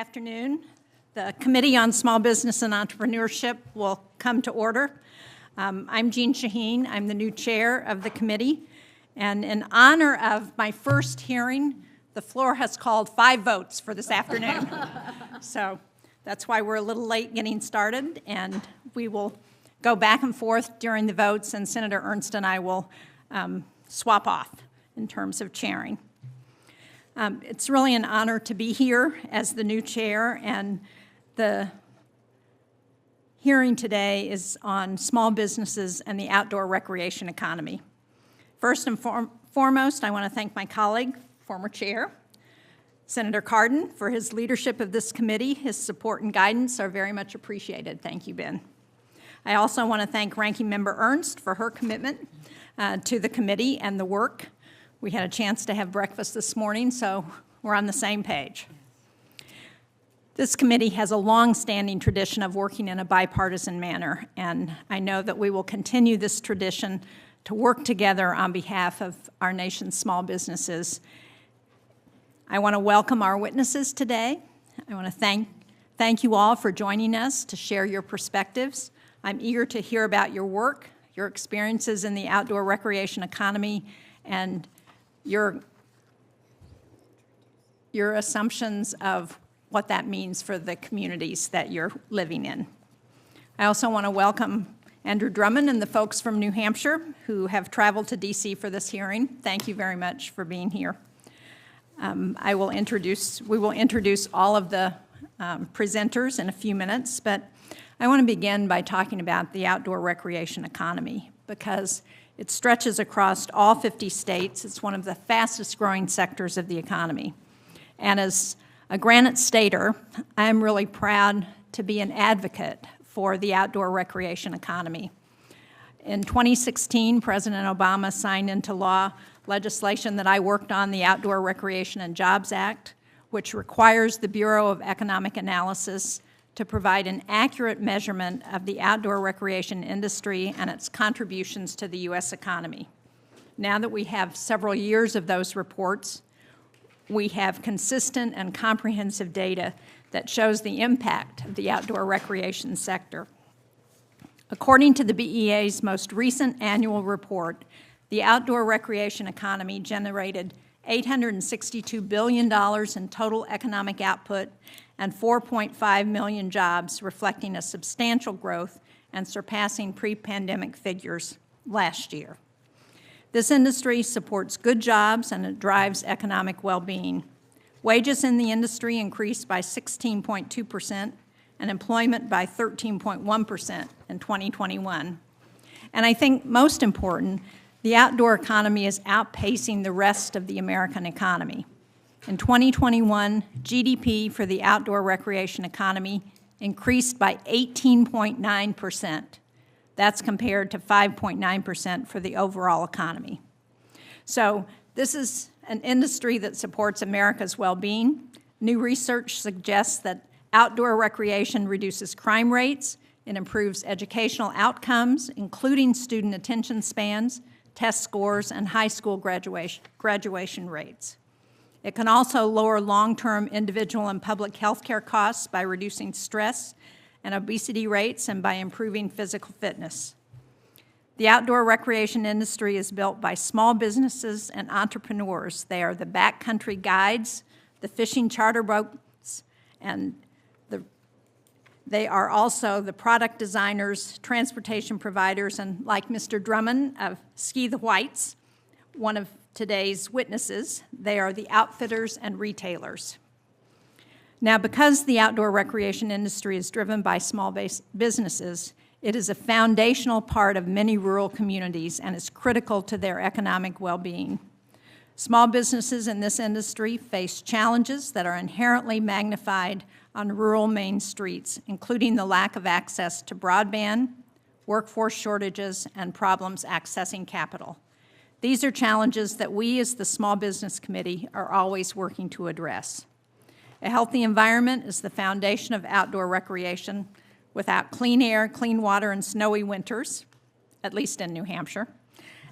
Afternoon. The Committee on Small Business and Entrepreneurship will come to order. I'm Jeanne Shaheen. I'm the new chair of the committee. And in honor of my first hearing, the floor has called 5 votes for this afternoon. So that's why we're a little late getting started, and we will go back and forth during the votes, and Senator Ernst and I will swap off in terms of chairing. It's really an honor to be here as the new chair, and the hearing today is on small businesses and the outdoor recreation economy. First and foremost, I want to thank my colleague, former chair, Senator Cardin, for his leadership of this committee. His support and guidance are very much appreciated. Thank you, Ben. I also want to thank Ranking Member Ernst for her commitment to the committee and the work. We had a chance to have breakfast this morning, so we're on the same page. This committee has a long-standing tradition of working in a bipartisan manner, and I know that we will continue this tradition to work together on behalf of our nation's small businesses. I want to welcome our witnesses today. I want to thank you all for joining us to share your perspectives. I'm eager to hear about your work, your experiences in the outdoor recreation economy, and your assumptions of what that means for the communities that you're living in. I also want to welcome Andrew Drummond and the folks from New Hampshire who have traveled to DC for this hearing. Thank you very much for being here. We will introduce all of the presenters in a few minutes, but I want to begin by talking about the outdoor recreation economy because it stretches across all 50 states. It's one of the fastest growing sectors of the economy. And as a Granite Stater, I'm really proud to be an advocate for the outdoor recreation economy. In 2016, President Obama signed into law legislation that I worked on, the Outdoor Recreation and Jobs Act, which requires the Bureau of Economic Analysis to provide an accurate measurement of the outdoor recreation industry and its contributions to the U.S. economy. Now that we have several years of those reports, we have consistent and comprehensive data that shows the impact of the outdoor recreation sector. According to the BEA's most recent annual report, the outdoor recreation economy generated $862 billion in total economic output and 4.5 million jobs, reflecting a substantial growth and surpassing pre-pandemic figures last year. This industry supports good jobs and it drives economic well-being. Wages in the industry increased by 16.2% and employment by 13.1% in 2021. And I think most important, the outdoor economy is outpacing the rest of the American economy. In 2021, GDP for the outdoor recreation economy increased by 18.9%. That's compared to 5.9% for the overall economy. So this is an industry that supports America's well-being. New research suggests that outdoor recreation reduces crime rates, it improves educational outcomes, including student attention spans, test scores, and high school graduation rates. It can also lower long-term individual and public health care costs by reducing stress and obesity rates and by improving physical fitness. The outdoor recreation industry is built by small businesses and entrepreneurs. They are the backcountry guides, the fishing charter boats, and they are also the product designers, transportation providers, and like Mr. Drummond of Ski the Whites, one of today's witnesses, they are the outfitters and retailers. Now, because the outdoor recreation industry is driven by small businesses, it is a foundational part of many rural communities and is critical to their economic well-being. Small businesses in this industry face challenges that are inherently magnified on rural main streets, including the lack of access to broadband, workforce shortages, and problems accessing capital. These are challenges that we as the Small Business Committee are always working to address. A healthy environment is the foundation of outdoor recreation. Without clean air, clean water, and snowy winters, at least in New Hampshire,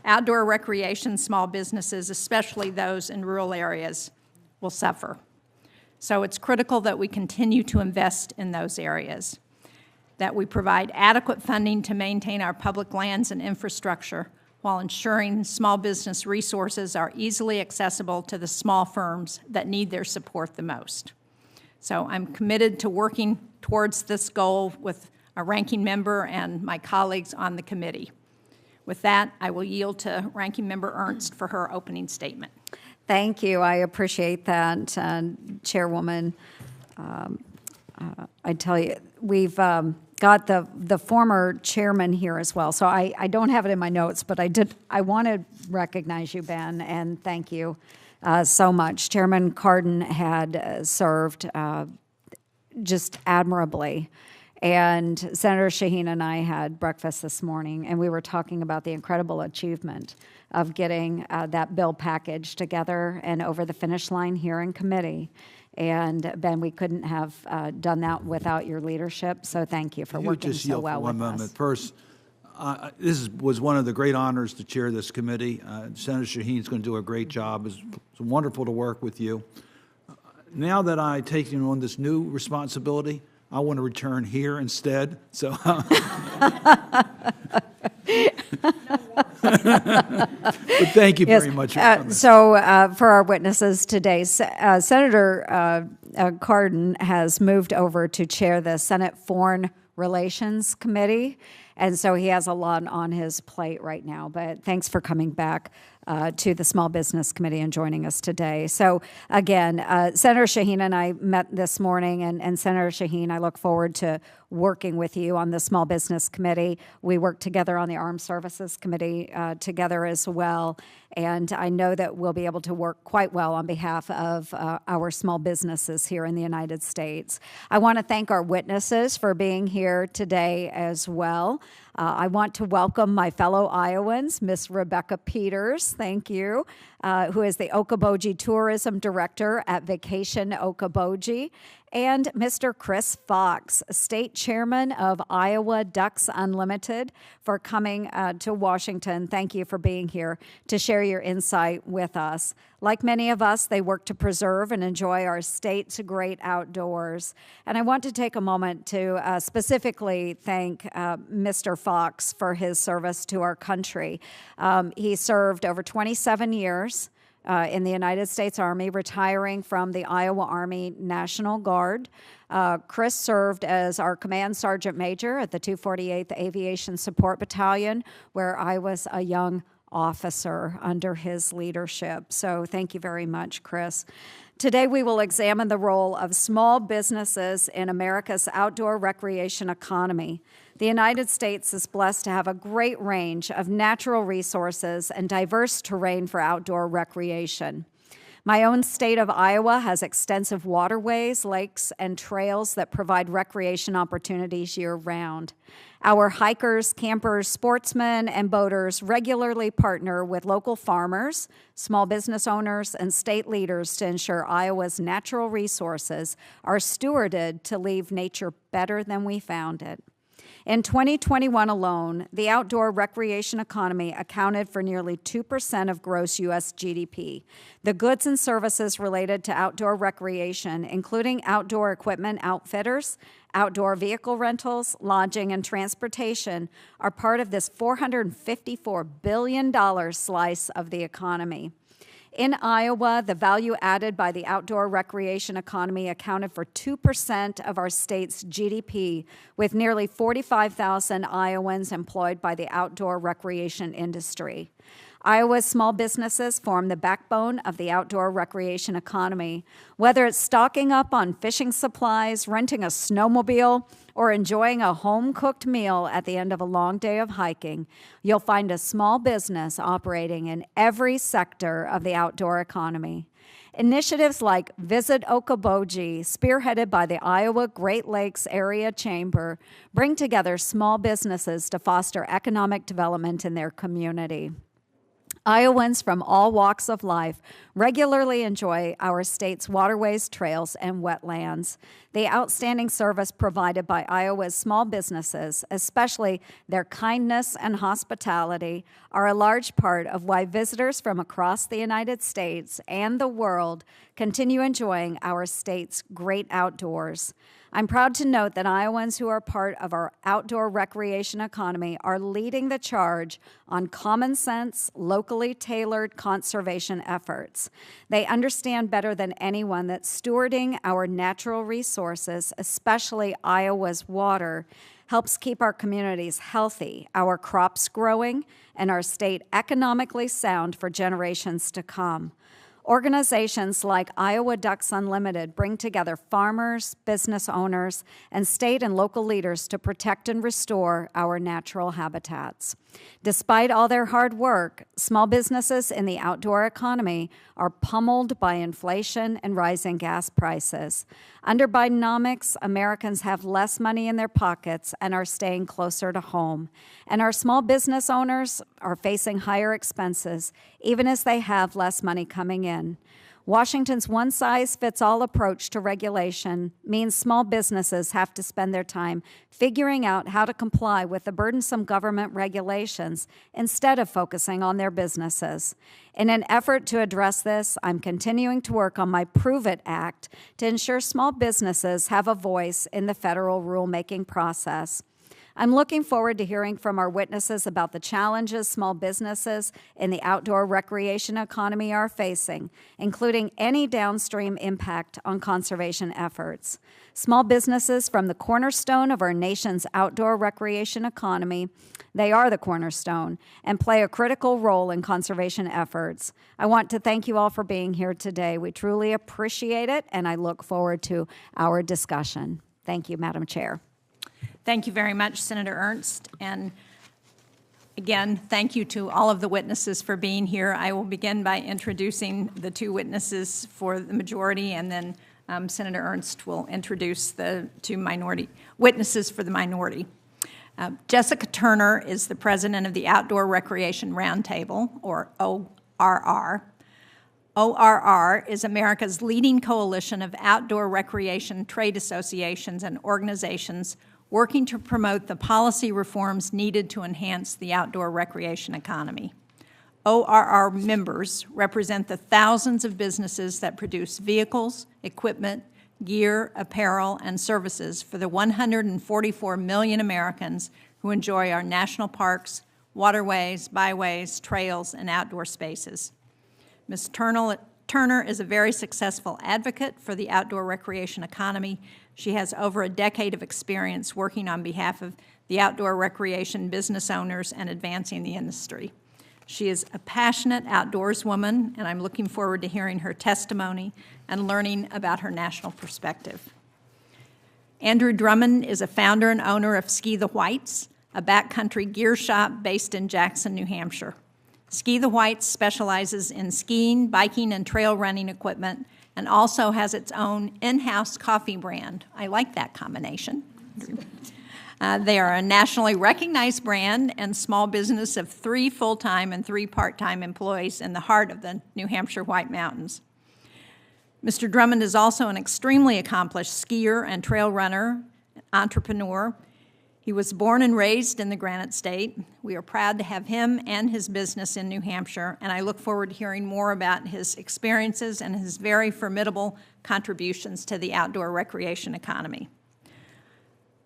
outdoor recreation small businesses, especially those in rural areas, will suffer. So it's critical that we continue to invest in those areas, that we provide adequate funding to maintain our public lands and infrastructure while ensuring small business resources are easily accessible to the small firms that need their support the most. So I'm committed to working towards this goal with a ranking member and my colleagues on the committee. With that, I will yield to Ranking Member Ernst for her opening statement. Thank you. I appreciate that, Chairwoman. I tell you, we've got the former chairman here as well, so I don't have it in my notes, but I want to recognize you, Ben, and thank you so much. Chairman Cardin had served just admirably. And Senator Shaheen and I had breakfast this morning, and we were talking about the incredible achievement of getting that bill package together and over the finish line here in committee. And Ben, we couldn't have done that without your leadership, so thank you for working so well with us. One moment. First, this was one of the great honors to chair this committee. Senator Shaheen is going to do a great job. It's wonderful to work with you. Now that I take on this new responsibility, I want to return here instead. So, but thank you very much for coming. For our witnesses today, Senator Cardin has moved over to chair the Senate Foreign Relations Committee, and so he has a lot on his plate right now. But thanks for coming back to the Small Business Committee and joining us today. So again, Senator Shaheen and I met this morning, and Senator Shaheen, I look forward to working with you on the Small Business Committee. We work together on the Armed Services Committee together as well, and I know that we'll be able to work quite well on behalf of our small businesses here in the United States. I want to thank our witnesses for being here today as well. I want to welcome my fellow Iowans, Miss Rebecca Peters, thank you, who is the Okoboji Tourism Director at Vacation Okoboji, and Mr. Chris Fox, State Chairman of Iowa Ducks Unlimited, for coming to Washington. Thank you for being here to share your insight with us. Like many of us, they work to preserve and enjoy our state's great outdoors. And I want to take a moment to specifically thank Mr. Fox for his service to our country. He served over 27 years in the United States Army, retiring from the Iowa Army National Guard. Chris served as our Command Sergeant Major at the 248th Aviation Support Battalion, where I was a young officer under his leadership. So thank you very much, Chris. Today we will examine the role of small businesses in America's outdoor recreation economy. The United States is blessed to have a great range of natural resources and diverse terrain for outdoor recreation. My own state of Iowa has extensive waterways, lakes, and trails that provide recreation opportunities year-round. Our hikers, campers, sportsmen, and boaters regularly partner with local farmers, small business owners, and state leaders to ensure Iowa's natural resources are stewarded to leave nature better than we found it. In 2021 alone, the outdoor recreation economy accounted for nearly 2% of gross U.S. GDP. The goods and services related to outdoor recreation, including outdoor equipment outfitters, outdoor vehicle rentals, lodging, and transportation, are part of this $454 billion slice of the economy. In Iowa, the value added by the outdoor recreation economy accounted for 2% of our state's GDP, with nearly 45,000 Iowans employed by the outdoor recreation industry. Iowa's small businesses form the backbone of the outdoor recreation economy. Whether it's stocking up on fishing supplies, renting a snowmobile, or enjoying a home-cooked meal at the end of a long day of hiking, you'll find a small business operating in every sector of the outdoor economy. Initiatives like Visit Okoboji, spearheaded by the Iowa Great Lakes Area Chamber, bring together small businesses to foster economic development in their community. Iowans from all walks of life regularly enjoy our state's waterways, trails, and wetlands. The outstanding service provided by Iowa's small businesses, especially their kindness and hospitality, are a large part of why visitors from across the United States and the world continue enjoying our state's great outdoors. I'm proud to note that Iowans who are part of our outdoor recreation economy are leading the charge on common sense, locally tailored conservation efforts. They understand better than anyone that stewarding our natural resources, especially Iowa's water, helps keep our communities healthy, our crops growing, and our state economically sound for generations to come. Organizations like Iowa Ducks Unlimited bring together farmers, business owners, and state and local leaders to protect and restore our natural habitats. Despite all their hard work, small businesses in the outdoor economy are pummeled by inflation and rising gas prices. Under Bidenomics, Americans have less money in their pockets and are staying closer to home. And our small business owners are facing higher expenses, even as they have less money coming in. Washington's one-size-fits-all approach to regulation means small businesses have to spend their time figuring out how to comply with the burdensome government regulations instead of focusing on their businesses. In an effort to address this, I'm continuing to work on my Prove It Act to ensure small businesses have a voice in the federal rulemaking process. I'm looking forward to hearing from our witnesses about the challenges small businesses in the outdoor recreation economy are facing, including any downstream impact on conservation efforts. Small businesses form the cornerstone of our nation's outdoor recreation economy. They are the cornerstone and play a critical role in conservation efforts. I want to thank you all for being here today. We truly appreciate it, and I look forward to our discussion. Thank you, Madam Chair. Thank you very much, Senator Ernst. And again, thank you to all of the witnesses for being here. I will begin by introducing the two witnesses for the majority, and then Senator Ernst will introduce the two minority witnesses for the minority. Jessica Turner is the president of the Outdoor Recreation Roundtable, or ORR. ORR is America's leading coalition of outdoor recreation trade associations and organizations working to promote the policy reforms needed to enhance the outdoor recreation economy. ORR members represent the thousands of businesses that produce vehicles, equipment, gear, apparel, and services for the 144 million Americans who enjoy our national parks, waterways, byways, trails, and outdoor spaces. Ms. Turner is a very successful advocate for the outdoor recreation economy. She has over a decade of experience working on behalf of the outdoor recreation business owners and advancing the industry. She is a passionate outdoors woman, and I'm looking forward to hearing her testimony and learning about her national perspective. Andrew Drummond is a founder and owner of Ski the Whites, a backcountry gear shop based in Jackson, New Hampshire. Ski the Whites specializes in skiing, biking, and trail running equipment, and also has its own in-house coffee brand. I like that combination. They are a nationally recognized brand and small business of 3 full-time and 3 part-time employees in the heart of the New Hampshire White Mountains. Mr. Drummond is also an extremely accomplished skier and trail runner, entrepreneur. He was born and raised in the Granite State. We are proud to have him and his business in New Hampshire, and I look forward to hearing more about his experiences and his very formidable contributions to the outdoor recreation economy.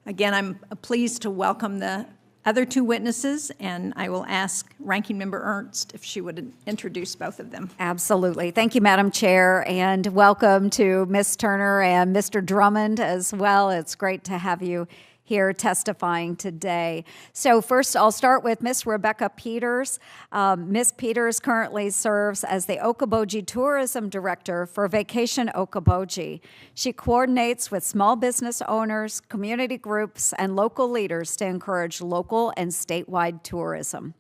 Again, I'm pleased to welcome the other 2 witnesses, and I will ask Ranking Member Ernst if she would introduce both of them. Absolutely. Thank you, Madam Chair, and welcome to Ms. Turner and Mr. Drummond as well. It's great to have you here testifying today. So first, I'll start with Ms. Rebecca Peters. Ms. Peters currently serves as the Okoboji Tourism Director for Vacation Okoboji. She coordinates with small business owners, community groups, and local leaders to encourage local and statewide tourism.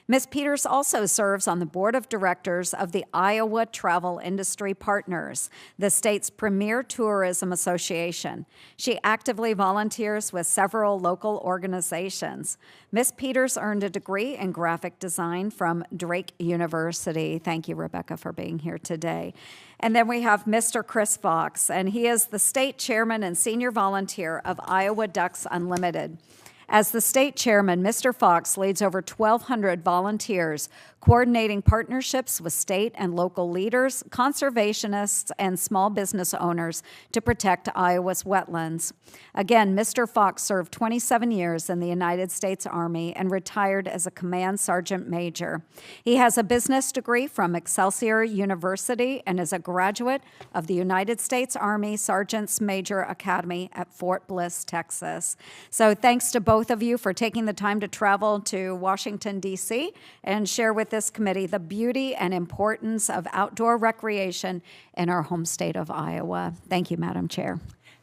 Ms. Peters also serves on the board of directors of the Iowa Travel Industry Partners, the state's premier tourism association. She actively volunteers with several local organizations. Ms. Peters earned a degree in graphic design from Drake University. Thank you, Rebecca, for being here today. And then we have Mr. Chris Fox, and he is the state chairman and senior volunteer of Iowa Ducks Unlimited. As the state chairman, Mr. Fox leads over 1,200 volunteers, coordinating partnerships with state and local leaders, conservationists, and small business owners to protect Iowa's wetlands. Again, Mr. Fox served 27 years in the United States Army and retired as a command sergeant major. He has a business degree from Excelsior University and is a graduate of the United States Army Sergeant's Major Academy at Fort Bliss, Texas. So thanks to both of you for taking the time to travel to Washington, D.C. and share with this committee the beauty and importance of outdoor recreation in our home state of Iowa. Thank you, Madam Chair.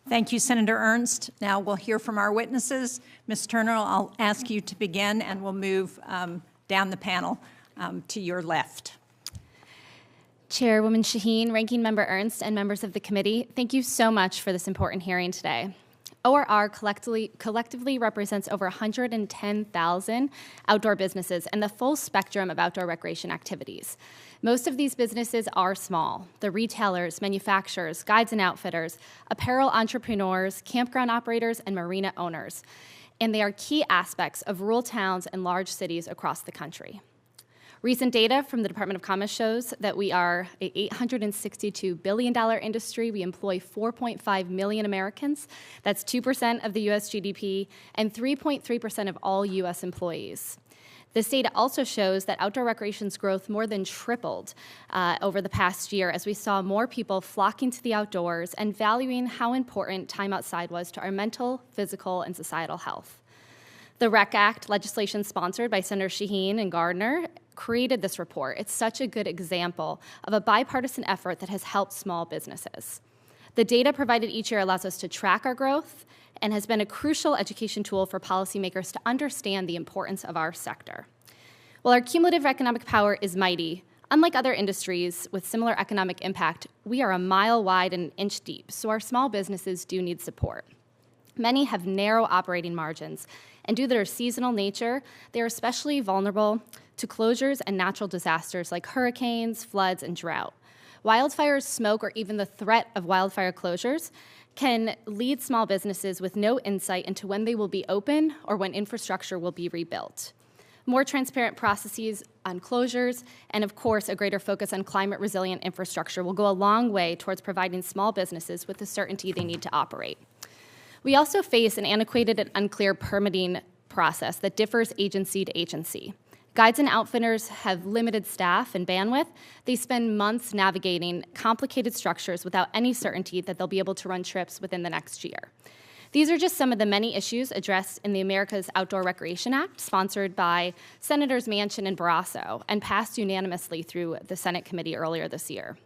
Thank you, Senator Ernst. Now we'll hear from our witnesses. Ms. Turner, I'll ask you to begin, and we'll move down the panel to your left. Chairwoman Shaheen, Ranking Member Ernst, and members of the committee, thank you so much for this important hearing today. ORR collectively represents over 110,000 outdoor businesses and the full spectrum of outdoor recreation activities. Most of these businesses are small. The retailers, manufacturers, guides and outfitters, apparel entrepreneurs, campground operators, and marina owners. And they are key aspects of rural towns and large cities across the country. Recent data from the Department of Commerce shows that we are an $862 billion industry. We employ 4.5 million Americans. That's 2% of the U.S. GDP and 3.3% of all U.S. employees. This data also shows that outdoor recreation's growth more than tripled over the past year as we saw more people flocking to the outdoors and valuing how important time outside was to our mental, physical, and societal health. The REC Act, legislation sponsored by Senator Shaheen and Gardner, created this report. It's such a good example of a bipartisan effort that has helped small businesses. The data provided each year allows us to track our growth and has been a crucial education tool for policymakers to understand the importance of our sector. While our cumulative economic power is mighty, unlike other industries with similar economic impact, we are a mile wide and an inch deep, so our small businesses do need support. Many have narrow operating margins, and due to their seasonal nature, they are especially vulnerable to closures and natural disasters like hurricanes, floods, and drought. Wildfires, smoke, or even the threat of wildfire closures can lead small businesses with no insight into when they will be open or when infrastructure will be rebuilt. More transparent processes on closures, and of course, a greater focus on climate-resilient infrastructure will go a long way towards providing small businesses with the certainty they need to operate. We also face an antiquated and unclear permitting process that differs agency to agency. Guides and outfitters have limited staff and bandwidth. They spend months navigating complicated structures without any certainty that they'll be able to run trips within the next year. These are just some of the many issues addressed in the America's Outdoor Recreation Act, sponsored by Senators Manchin and Barrasso, and passed unanimously through the Senate committee earlier this year.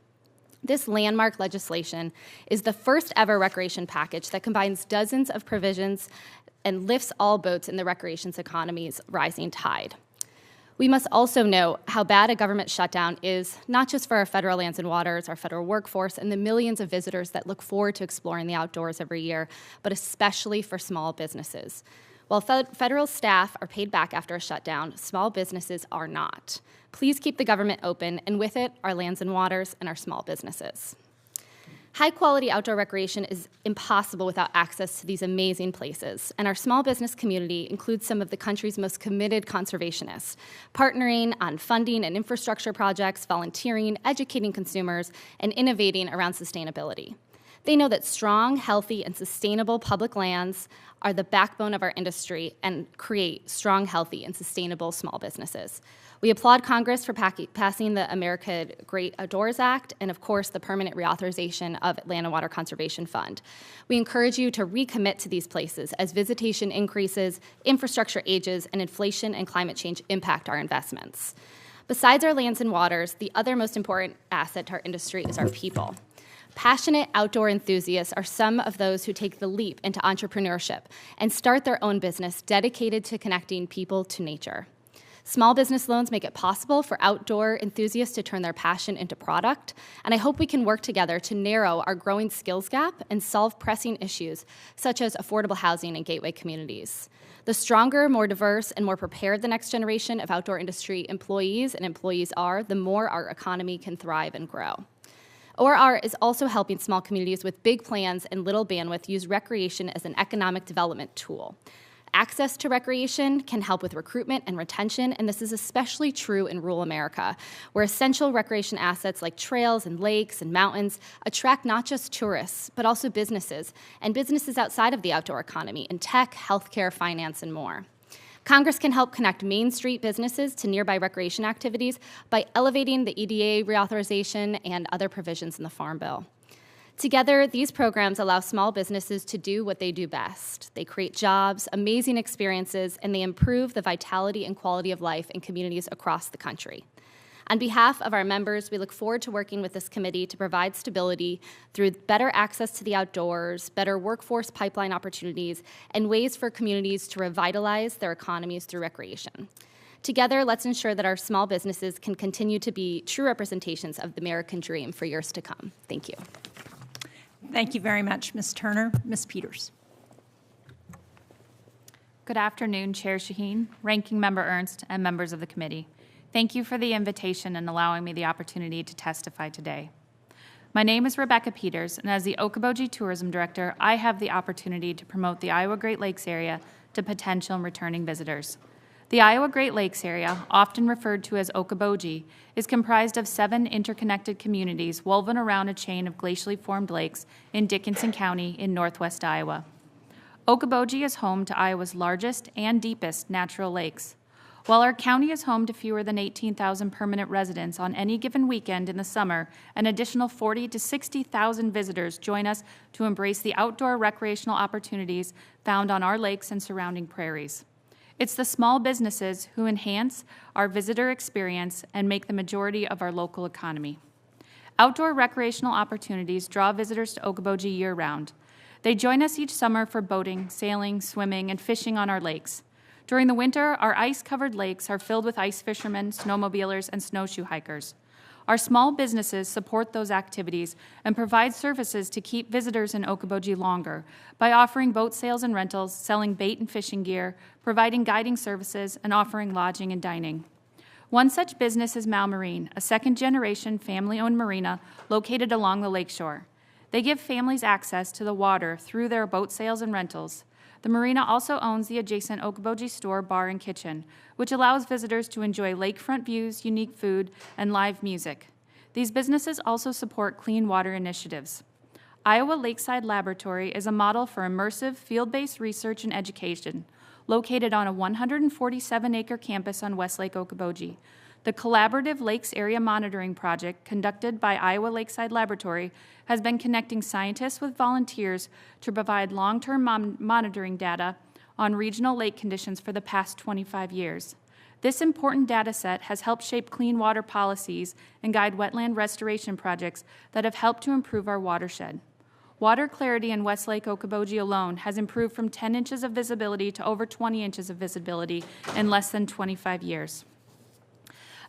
This landmark legislation is the first ever recreation package that combines dozens of provisions and lifts all boats in the recreation's economy's rising tide. We must also note how bad a government shutdown is, not just for our federal lands and waters, our federal workforce, and the millions of visitors that look forward to exploring the outdoors every year, but especially for small businesses. While federal staff are paid back after a shutdown, small businesses are not. Please keep the government open, and with it, our lands and waters and our small businesses. High-quality outdoor recreation is impossible without access to these amazing places, and our small business community includes some of the country's most committed conservationists, partnering on funding and infrastructure projects, volunteering, educating consumers, and innovating around sustainability. They know that strong, healthy, and sustainable public lands are the backbone of our industry and create strong, healthy, and sustainable small businesses. We applaud Congress for passing the America Great Outdoors Act and, of course, the permanent reauthorization of Land and Water Conservation Fund. We encourage you to recommit to these places as visitation increases, infrastructure ages, and inflation and climate change impact our investments. Besides our lands and waters, the other most important asset to our industry is our people. Passionate outdoor enthusiasts are some of those who take the leap into entrepreneurship and start their own business dedicated to connecting people to nature. Small business loans make it possible for outdoor enthusiasts to turn their passion into product, and I hope we can work together to narrow our growing skills gap and solve pressing issues such as affordable housing and gateway communities. The stronger, more diverse, and more prepared the next generation of outdoor industry employees are, the more our economy can thrive and grow. ORR is also helping small communities with big plans and little bandwidth use recreation as an economic development tool. Access to recreation can help with recruitment and retention, and this is especially true in rural America, where essential recreation assets like trails and lakes and mountains attract not just tourists, but also businesses, and businesses outside of the outdoor economy in tech, healthcare, finance, and more. Congress can help connect Main Street businesses to nearby recreation activities by elevating the EDA reauthorization and other provisions in the Farm Bill. Together, these programs allow small businesses to do what they do best. They create jobs, amazing experiences, and they improve the vitality and quality of life in communities across the country. On behalf of our members, we look forward to working with this committee to provide stability through better access to the outdoors, better workforce pipeline opportunities, and ways for communities to revitalize their economies through recreation. Together, let's ensure that our small businesses can continue to be true representations of the American dream for years to come. Thank you. Thank you very much, Ms. Turner. Ms. Peters. Good afternoon, Chair Shaheen, Ranking Member Ernst, and members of the committee. Thank you for the invitation and allowing me the opportunity to testify today. My name is Rebecca Peters, and as the Okoboji Tourism Director, I have the opportunity to promote the Iowa Great Lakes area to potential and returning visitors. The Iowa Great Lakes area, often referred to as Okoboji, is comprised of 7 interconnected communities woven around a chain of glacially formed lakes in Dickinson County in northwest Iowa. Okoboji is home to Iowa's largest and deepest natural lakes. While our county is home to fewer than 18,000 permanent residents on any given weekend in the summer, an additional 40,000 to 60,000 visitors join us to embrace the outdoor recreational opportunities found on our lakes and surrounding prairies. It's the small businesses who enhance our visitor experience and make the majority of our local economy. Outdoor recreational opportunities draw visitors to Okoboji year-round. They join us each summer for boating, sailing, swimming, and fishing on our lakes. During the winter, our ice-covered lakes are filled with ice fishermen, snowmobilers, and snowshoe hikers. Our small businesses support those activities and provide services to keep visitors in Okoboji longer by offering boat sales and rentals, selling bait and fishing gear, providing guiding services, and offering lodging and dining. One such business is Mal Marine, a second-generation family-owned marina located along the lakeshore. They give families access to the water through their boat sales and rentals. The marina also owns the adjacent Okoboji store, bar, and kitchen, which allows visitors to enjoy lakefront views, unique food, and live music. These businesses also support clean water initiatives. Iowa Lakeside Laboratory is a model for immersive, field-based research and education, located on a 147-acre campus on Westlake Okoboji. The collaborative Lakes Area Monitoring Project, conducted by Iowa Lakeside Laboratory, has been connecting scientists with volunteers to provide long-term monitoring data on regional lake conditions for the past 25 years. This important data set has helped shape clean water policies and guide wetland restoration projects that have helped to improve our watershed. Water clarity in Westlake Okoboji alone has improved from 10 inches of visibility to over 20 inches of visibility in less than 25 years.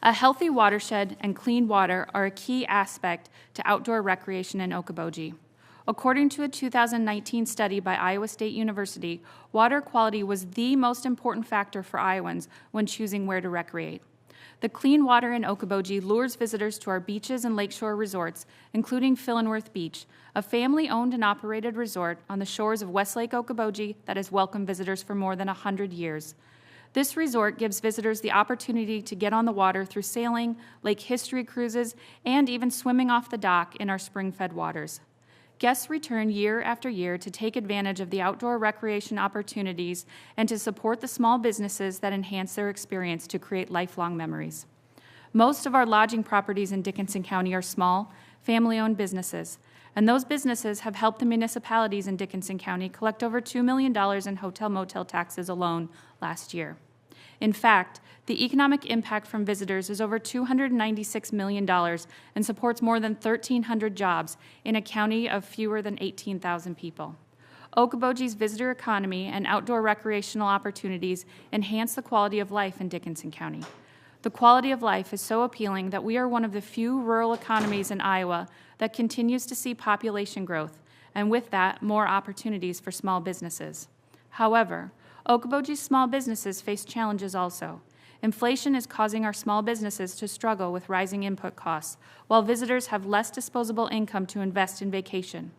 A healthy watershed and clean water are a key aspect to outdoor recreation in Okoboji. According to a 2019 study by Iowa State University, water quality was the most important factor for Iowans when choosing where to recreate. The clean water in Okoboji lures visitors to our beaches and lakeshore resorts, including Fillenworth Beach, a family-owned and operated resort on the shores of Westlake Okoboji that has welcomed visitors for more than 100 years. This resort gives visitors the opportunity to get on the water through sailing, lake history cruises, and even swimming off the dock in our spring-fed waters. Guests return year after year to take advantage of the outdoor recreation opportunities and to support the small businesses that enhance their experience to create lifelong memories. Most of our lodging properties in Dickinson County are small, family-owned businesses, and those businesses have helped the municipalities in Dickinson County collect over $2 million in hotel-motel taxes alone last year. In fact, the economic impact from visitors is over $296 million and supports more than 1,300 jobs in a county of fewer than 18,000 people. Okoboji's visitor economy and outdoor recreational opportunities enhance the quality of life in Dickinson County. The quality of life is so appealing that we are one of the few rural economies in Iowa that continues to see population growth, and with that, more opportunities for small businesses. However, Okoboji's small businesses face challenges also. Inflation is causing our small businesses to struggle with rising input costs, while visitors have less disposable income to invest in vacation.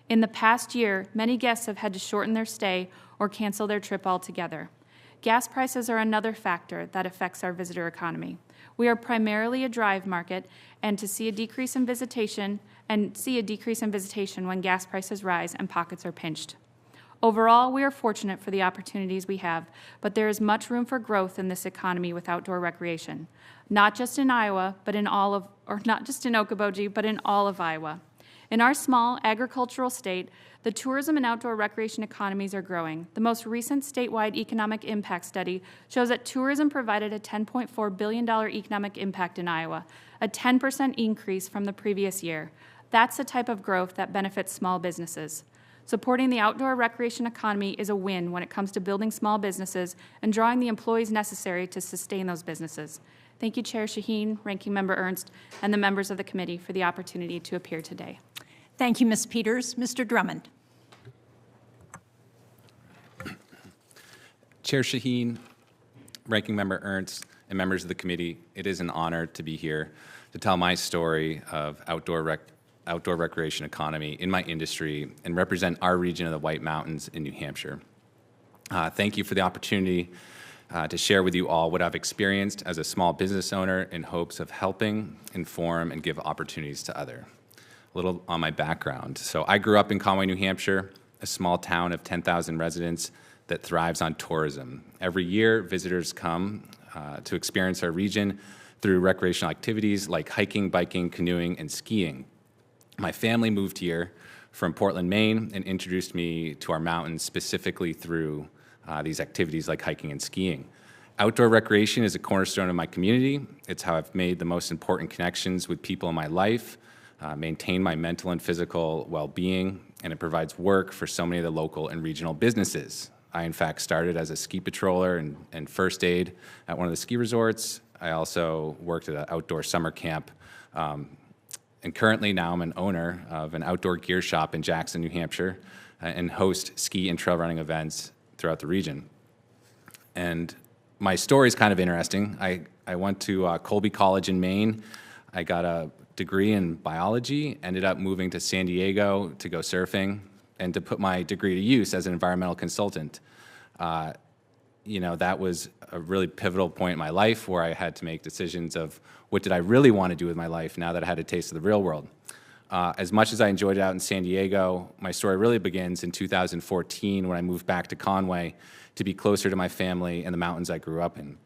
In the past year, many guests have had to shorten their stay or cancel their trip altogether. Gas prices are another factor that affects our visitor economy. We are primarily a drive market, and to see a decrease in visitation when gas prices rise and pockets are pinched. Overall, we are fortunate for the opportunities we have, but there is much room for growth in this economy with outdoor recreation, not just in Iowa, but not just in Okoboji, but in all of Iowa. In our small agricultural state, the tourism and outdoor recreation economies are growing. The most recent statewide economic impact study shows that tourism provided a $10.4 billion economic impact in Iowa, a 10% increase from the previous year. That's the type of growth that benefits small businesses. Supporting the outdoor recreation economy is a win when it comes to building small businesses and drawing the employees necessary to sustain those businesses. Thank you, Chair Shaheen, Ranking Member Ernst, and the members of the committee for the opportunity to appear today. Thank you, Ms. Peters. Mr. Drummond. Chair Shaheen, Ranking Member Ernst, and members of the committee, it is an honor to be here to tell my story of outdoor recreation economy in my industry and represent our region of the White Mountains in New Hampshire. Thank you for the opportunity to share with you all what I've experienced as a small business owner in hopes of helping, inform, and give opportunities to others. A little on my background. So I grew up in Conway, New Hampshire, a small town of 10,000 residents that thrives on tourism. Every year, visitors come to experience our region through recreational activities like hiking, biking, canoeing, and skiing. My family moved here from Portland, Maine, and introduced me to our mountains specifically through these activities like hiking and skiing. Outdoor recreation is a cornerstone of my community. It's how I've made the most important connections with people in my life, maintain my mental and physical well-being, and it provides work for so many of the local and regional businesses. I, in fact, started as a ski patroller and first aid at one of the ski resorts. I also worked at an outdoor summer camp, and currently now I'm an owner of an outdoor gear shop in Jackson, New Hampshire, and host ski and trail running events throughout the region. And my story is kind of interesting. I went to Colby College in Maine. I got a degree in biology, ended up moving to San Diego to go surfing and to put my degree to use as an environmental consultant. That was a really pivotal point in my life where I had to make decisions of what did I really want to do with my life now that I had a taste of the real world. As much as I enjoyed it out in San Diego, my story really begins in 2014 when I moved back to Conway to be closer to my family and the mountains I grew up in.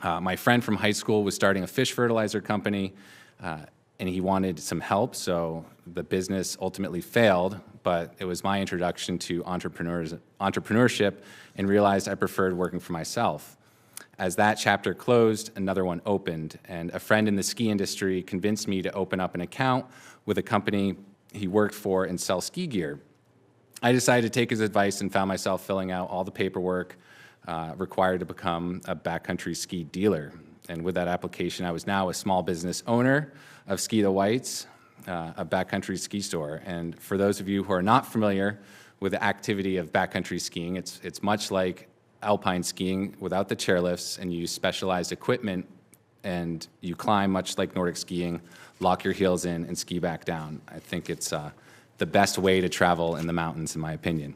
My friend from high school was starting a fish fertilizer company, and he wanted some help, so the business ultimately failed, but it was my introduction to entrepreneurship and realized I preferred working for myself. As that chapter closed, another one opened, and a friend in the ski industry convinced me to open up an account with a company he worked for and sell ski gear. I decided to take his advice and found myself filling out all the paperwork required to become a backcountry ski dealer. And with that application, I was now a small business owner of Ski the Whites, a backcountry ski store. And for those of you who are not familiar with the activity of backcountry skiing, it's much like alpine skiing without the chairlifts, and you use specialized equipment, and you climb much like Nordic skiing, lock your heels in, and ski back down. I think it's the best way to travel in the mountains, in my opinion.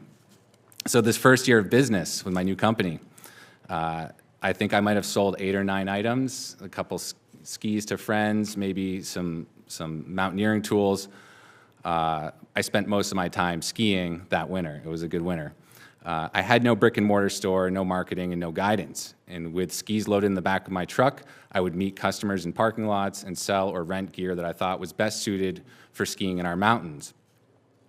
So this first year of business with my new company, I think I might have sold 8 or 9 items, a couple skis to friends, maybe some mountaineering tools. I spent most of my time skiing that winter. It was a good winter. I had no brick and mortar store, no marketing, and no guidance. And with skis loaded in the back of my truck, I would meet customers in parking lots and sell or rent gear that I thought was best suited for skiing in our mountains.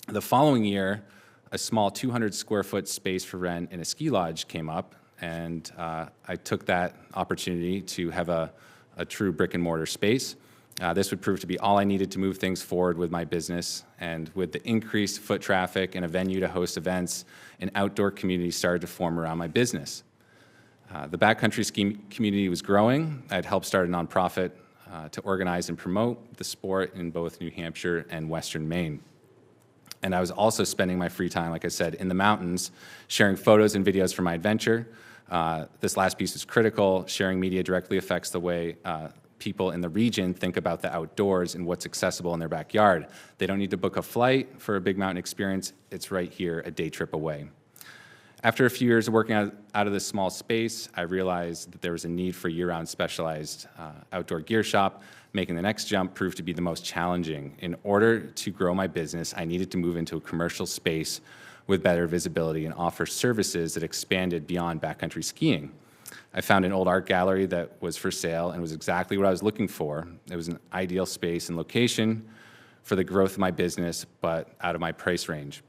The following year, a small 200 square foot space for rent in a ski lodge came up, and I took that opportunity to have a true brick and mortar space. This would prove to be all I needed to move things forward with my business. And with the increased foot traffic and a venue to host events, an outdoor community started to form around my business. The backcountry ski community was growing. I'd helped start a nonprofit to organize and promote the sport in both New Hampshire and Western Maine. And I was also spending my free time, like I said, in the mountains, sharing photos and videos from my adventure. This last piece is critical. Sharing media directly affects the way people in the region think about the outdoors and what's accessible in their backyard. They don't need to book a flight for a big mountain experience. It's right here, a day trip away. After a few years of working out of this small space, I realized that there was a need for year-round specialized outdoor gear shop. Making the next jump proved to be the most challenging. In order to grow my business, I needed to move into a commercial space with better visibility and offer services that expanded beyond backcountry skiing. I found an old art gallery that was for sale and was exactly what I was looking for. It was an ideal space and location for the growth of my business, but out of my price range.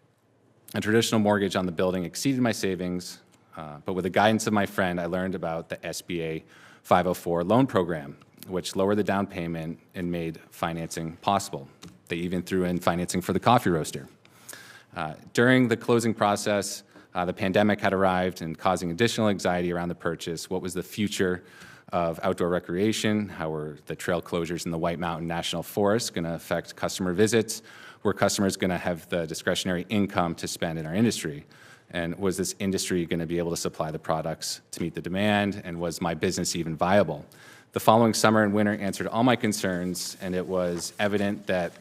A traditional mortgage on the building exceeded my savings, but with the guidance of my friend, I learned about the SBA 504 loan program, which lowered the down payment and made financing possible. They even threw in financing for the coffee roaster. During the closing process, the pandemic had arrived and causing additional anxiety around the purchase. What was the future of outdoor recreation? How were the trail closures in the White Mountain National Forest going to affect customer visits? Were customers going to have the discretionary income to spend in our industry? And was this industry going to be able to supply the products to meet the demand? And was my business even viable? The following summer and winter answered all my concerns, and it was evident that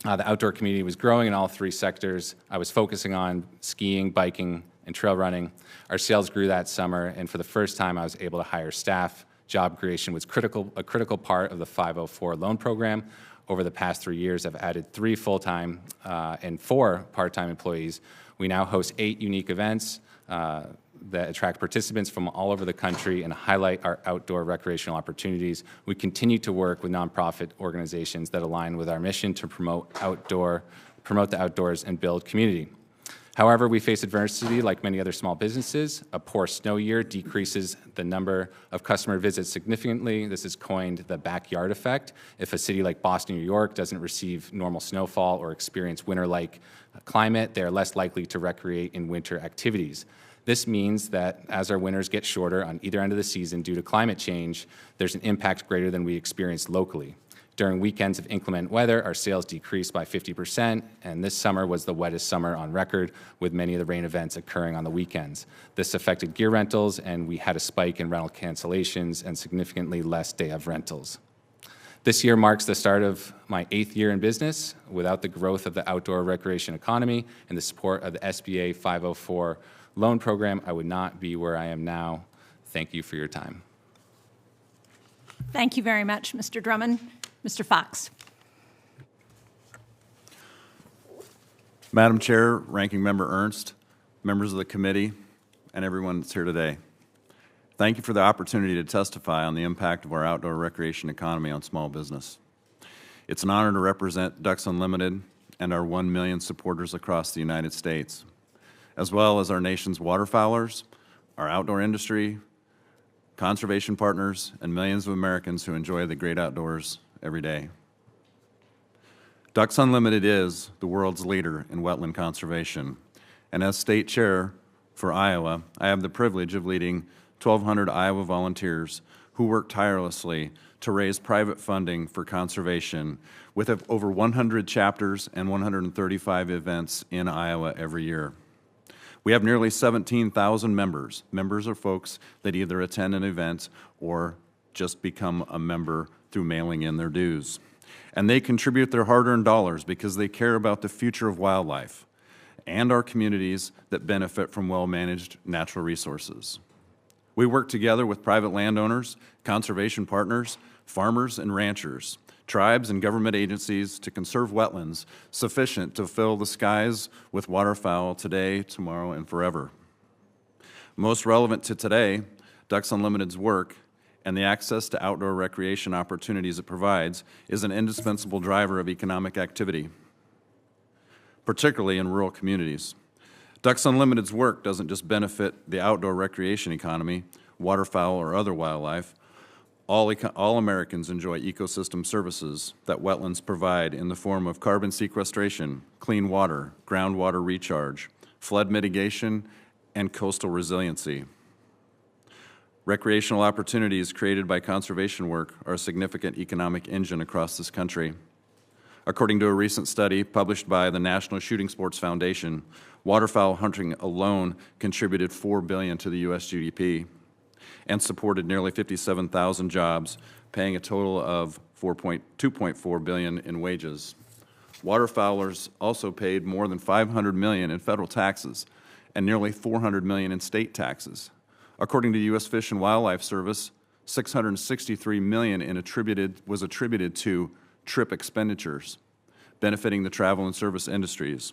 the outdoor community was growing in all three sectors. I was focusing on skiing, biking, and trail running. Our sales grew that summer, and for the first time, I was able to hire staff. Job creation was a critical part of the 504 loan program. Over the past 3 years, I've added 3 full-time and 4 part-time employees. We now host 8 unique events that attract participants from all over the country and highlight our outdoor recreational opportunities. We continue to work with nonprofit organizations that align with our mission to promote the outdoors and build community. However, we face adversity like many other small businesses. A poor snow year decreases the number of customer visits significantly. This is coined the backyard effect. If a city like Boston, New York doesn't receive normal snowfall or experience winter-like climate, they are less likely to recreate in winter activities. This means that as our winters get shorter on either end of the season due to climate change, there's an impact greater than we experience locally. During weekends of inclement weather, our sales decreased by 50%, and this summer was the wettest summer on record, with many of the rain events occurring on the weekends. This affected gear rentals, and we had a spike in rental cancellations and significantly less day-of rentals. This year marks the start of my 8th year in business. Without the growth of the outdoor recreation economy and the support of the SBA 504 loan program, I would not be where I am now. Thank you for your time. Thank you very much, Mr. Drummond. Mr. Fox. Madam Chair, Ranking Member Ernst, members of the committee, and everyone that's here today. Thank you for the opportunity to testify on the impact of our outdoor recreation economy on small business. It's an honor to represent Ducks Unlimited and our 1 million supporters across the United States, as well as our nation's waterfowlers, our outdoor industry, conservation partners, and millions of Americans who enjoy the great outdoors every day. Ducks Unlimited is the world's leader in wetland conservation, and as state chair for Iowa, I have the privilege of leading 1,200 Iowa volunteers who work tirelessly to raise private funding for conservation with over 100 chapters and 135 events in Iowa every year. We have nearly 17,000 members. Members are folks that either attend an event or just become a member through mailing in their dues. And they contribute their hard-earned dollars because they care about the future of wildlife and our communities that benefit from well-managed natural resources. We work together with private landowners, conservation partners, farmers and ranchers, tribes and government agencies to conserve wetlands sufficient to fill the skies with waterfowl today, tomorrow, and forever. Most relevant to today, Ducks Unlimited's work and the access to outdoor recreation opportunities it provides is an indispensable driver of economic activity, particularly in rural communities. Ducks Unlimited's work doesn't just benefit the outdoor recreation economy, waterfowl or other wildlife, All Americans enjoy ecosystem services that wetlands provide in the form of carbon sequestration, clean water, groundwater recharge, flood mitigation, and coastal resiliency. Recreational opportunities created by conservation work are a significant economic engine across this country. According to a recent study published by the National Shooting Sports Foundation, waterfowl hunting alone contributed $4 billion to the U.S. GDP and supported nearly 57,000 jobs, paying a total of $2.4 billion in wages. Waterfowlers also paid more than $500 million in federal taxes and nearly $400 million in state taxes. According to the U.S. Fish and Wildlife Service, $663 million was attributed to trip expenditures, benefiting the travel and service industries.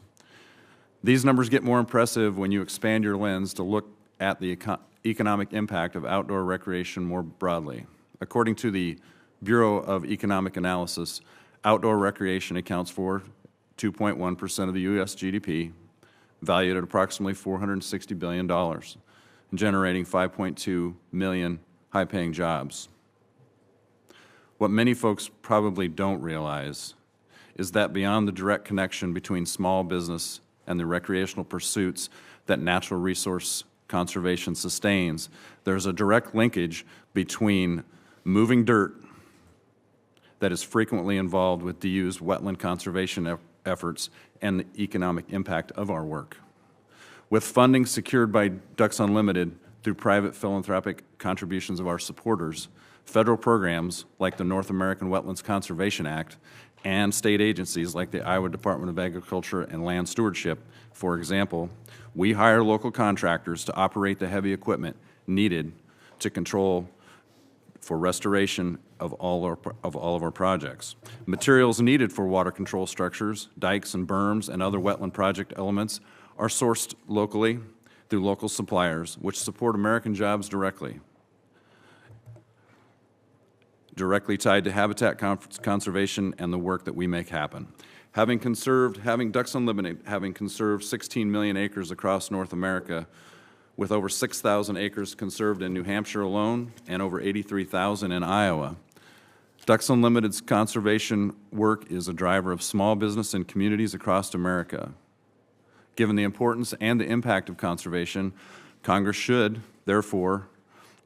These numbers get more impressive when you expand your lens to look at the economic impact of outdoor recreation more broadly. According to the Bureau of Economic Analysis, outdoor recreation accounts for 2.1% of the U.S. GDP, valued at approximately $460 billion, generating 5.2 million high-paying jobs. What many folks probably don't realize is that beyond the direct connection between small business and the recreational pursuits that natural resource conservation sustains, there's a direct linkage between moving dirt that is frequently involved with DU's wetland conservation efforts and the economic impact of our work. With funding secured by Ducks Unlimited through private philanthropic contributions of our supporters, federal programs like the North American Wetlands Conservation Act and state agencies like the Iowa Department of Agriculture and Land Stewardship, for example, we hire local contractors to operate the heavy equipment needed to control for restoration of all of our projects. Materials needed for water control structures, dikes and berms, and other wetland project elements are sourced locally through local suppliers, which support American jobs directly tied to habitat conservation and the work that we make happen. Having Ducks Unlimited, having conserved 16 million acres across North America, with over 6,000 acres conserved in New Hampshire alone and over 83,000 in Iowa, Ducks Unlimited's conservation work is a driver of small business and communities across America. Given the importance and the impact of conservation, Congress should, therefore,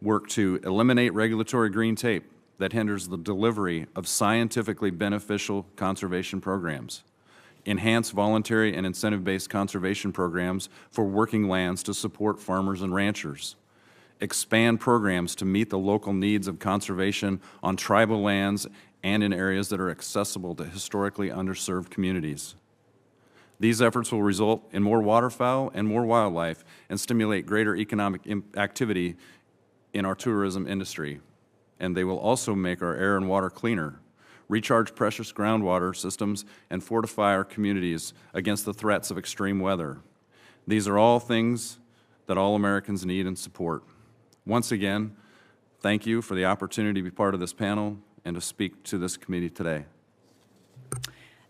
work to eliminate regulatory green tape that hinders the delivery of scientifically beneficial conservation programs, enhance voluntary and incentive-based conservation programs for working lands to support farmers and ranchers, expand programs to meet the local needs of conservation on tribal lands and in areas that are accessible to historically underserved communities. These efforts will result in more waterfowl and more wildlife and stimulate greater economic activity in our tourism industry. And they will also make our air and water cleaner, recharge precious groundwater systems, and fortify our communities against the threats of extreme weather. These are all things that all Americans need and support. Once again, thank you for the opportunity to be part of this panel and to speak to this committee today.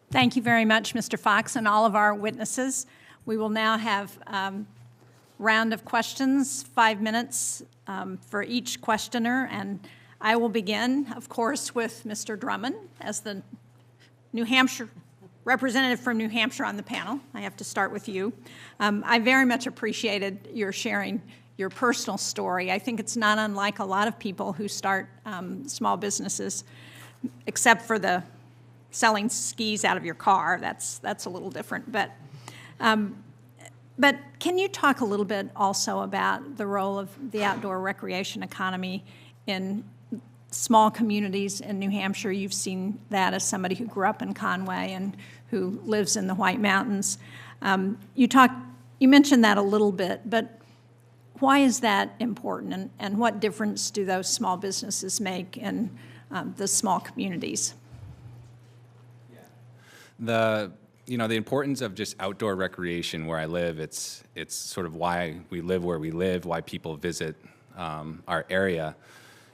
Thank you very much, Mr. Fox, and all of our witnesses. We will now have a round of questions, 5 minutes for each questioner, and I will begin, of course, with Mr. Drummond as the New Hampshire representative from New Hampshire on the panel. I have to start with you. I very much appreciated your sharing your personal story. I think it's not unlike a lot of people who start small businesses, except for the selling skis out of your car. That's a little different. But can you talk a little bit also about the role of the outdoor recreation economy in small communities in New Hampshire? You've seen that as somebody who grew up in Conway and who lives in the White Mountains. You mentioned that a little bit, but why is that important, and what difference do those small businesses make in the small communities? The importance of just outdoor recreation where I live, it's sort of why we live where we live, why people visit our area.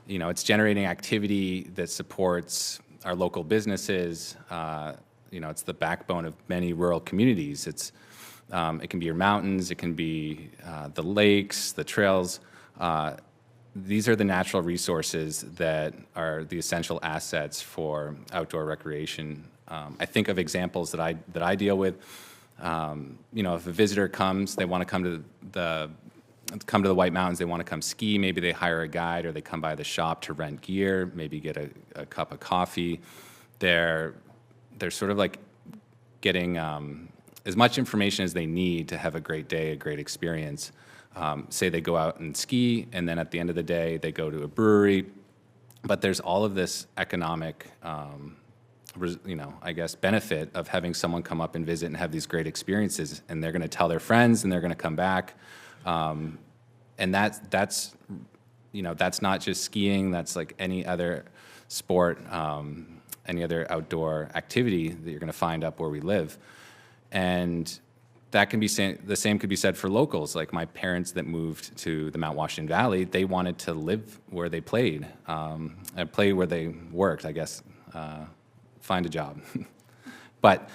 It's generating activity that supports our local businesses. It's the backbone of many rural communities. It can be your mountains, it can be the lakes, the trails. these are the natural resources that are the essential assets for outdoor recreation. I think of examples that I deal with. If a visitor comes, they want to come to the White Mountains, they want to come ski, maybe they hire a guide or they come by the shop to rent gear, maybe get a cup of coffee. They're sort of like getting as much information as they need to have a great day, a great experience. Say they go out and ski, and then at the end of the day, they go to a brewery. But there's all of this economic, benefit of having someone come up and visit and have these great experiences. And they're going to tell their friends, and they're going to come back. And that's not just skiing. That's like any other sport, any other outdoor activity that you're going to find up where we live. And that can be the same could be said for locals. Like my parents that moved to the Mount Washington Valley, they wanted to live where they played, and play where they worked, I guess, find a job. But,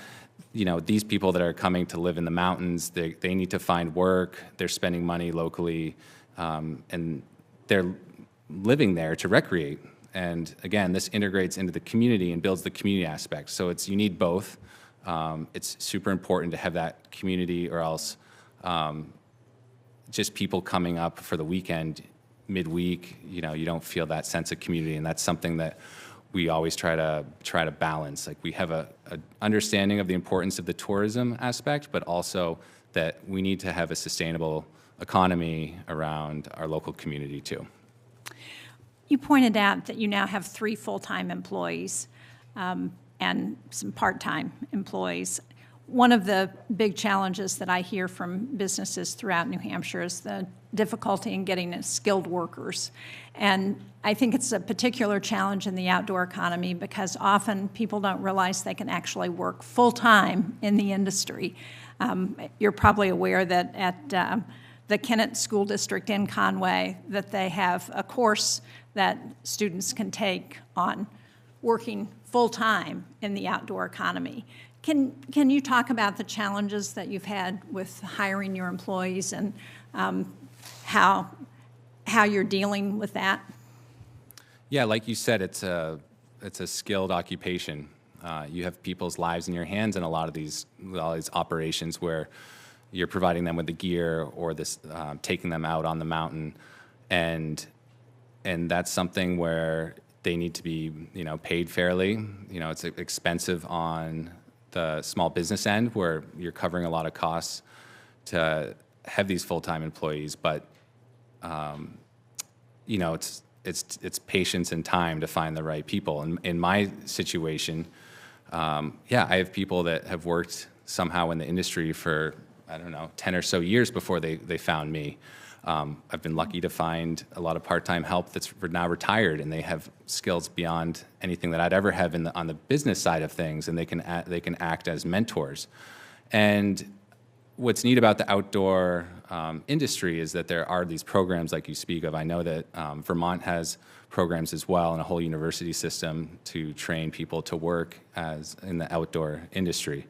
these people that are coming to live in the mountains, they need to find work, they're spending money locally, and they're living there to recreate. And again, this integrates into the community and builds the community aspect. So you need both. It's super important to have that community, or else just people coming up for the weekend, midweek, you don't feel that sense of community, and that's something that we always try to balance. Like we have a understanding of the importance of the tourism aspect, but also that we need to have a sustainable economy around our local community too. You pointed out that you now have 3 full-time employees and some part-time employees. One of the big challenges that I hear from businesses throughout New Hampshire is the difficulty in getting skilled workers. And I think it's a particular challenge in the outdoor economy because often people don't realize they can actually work full-time in the industry. You're probably aware that at the Kennett School District in Conway, that they have a course that students can take on working full-time in the outdoor economy. Can you talk about the challenges that you've had with hiring your employees and how you're dealing with that? Yeah, like you said, it's a skilled occupation. You have people's lives in your hands in all these operations where you're providing them with the gear or taking them out on the mountain, and that's something where they need to be, paid fairly. It's expensive on the small business end where you're covering a lot of costs to have these full-time employees, but it's patience and time to find the right people. And in my situation, I have people that have worked somehow in the industry for 10 or so years before they found me. I've been lucky to find a lot of part-time help that's now retired, and they have skills beyond anything that I'd ever have on the business side of things, and they can act as mentors. And what's neat about the outdoor industry is that there are these programs like you speak of. I know that Vermont has programs as well, and a whole university system to train people to work in the outdoor industry.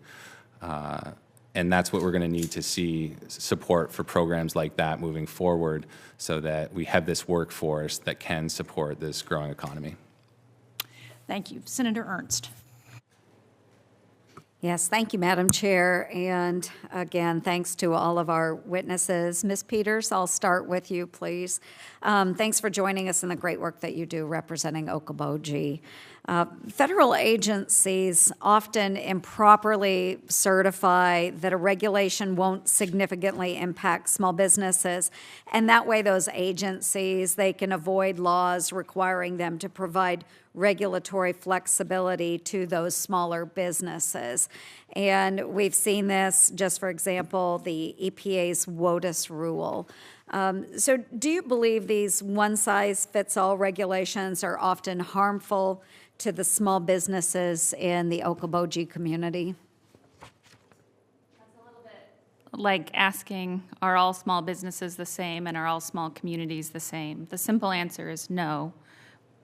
And that's what we're going to need to see support for programs like that moving forward so that we have this workforce that can support this growing economy. Thank you. Senator Ernst. Yes, thank you, Madam Chair. And again, thanks to all of our witnesses. Ms. Peters, I'll start with you, please. Thanks for joining us in the great work that you do representing Okoboji. Federal agencies often improperly certify that a regulation won't significantly impact small businesses, and that way those agencies, they can avoid laws requiring them to provide regulatory flexibility to those smaller businesses. And we've seen this, just for example, the EPA's WOTUS rule. So do you believe these one-size-fits-all regulations are often harmful to the small businesses in the Okoboji community? That's a little bit like asking, are all small businesses the same and are all small communities the same? The simple answer is no.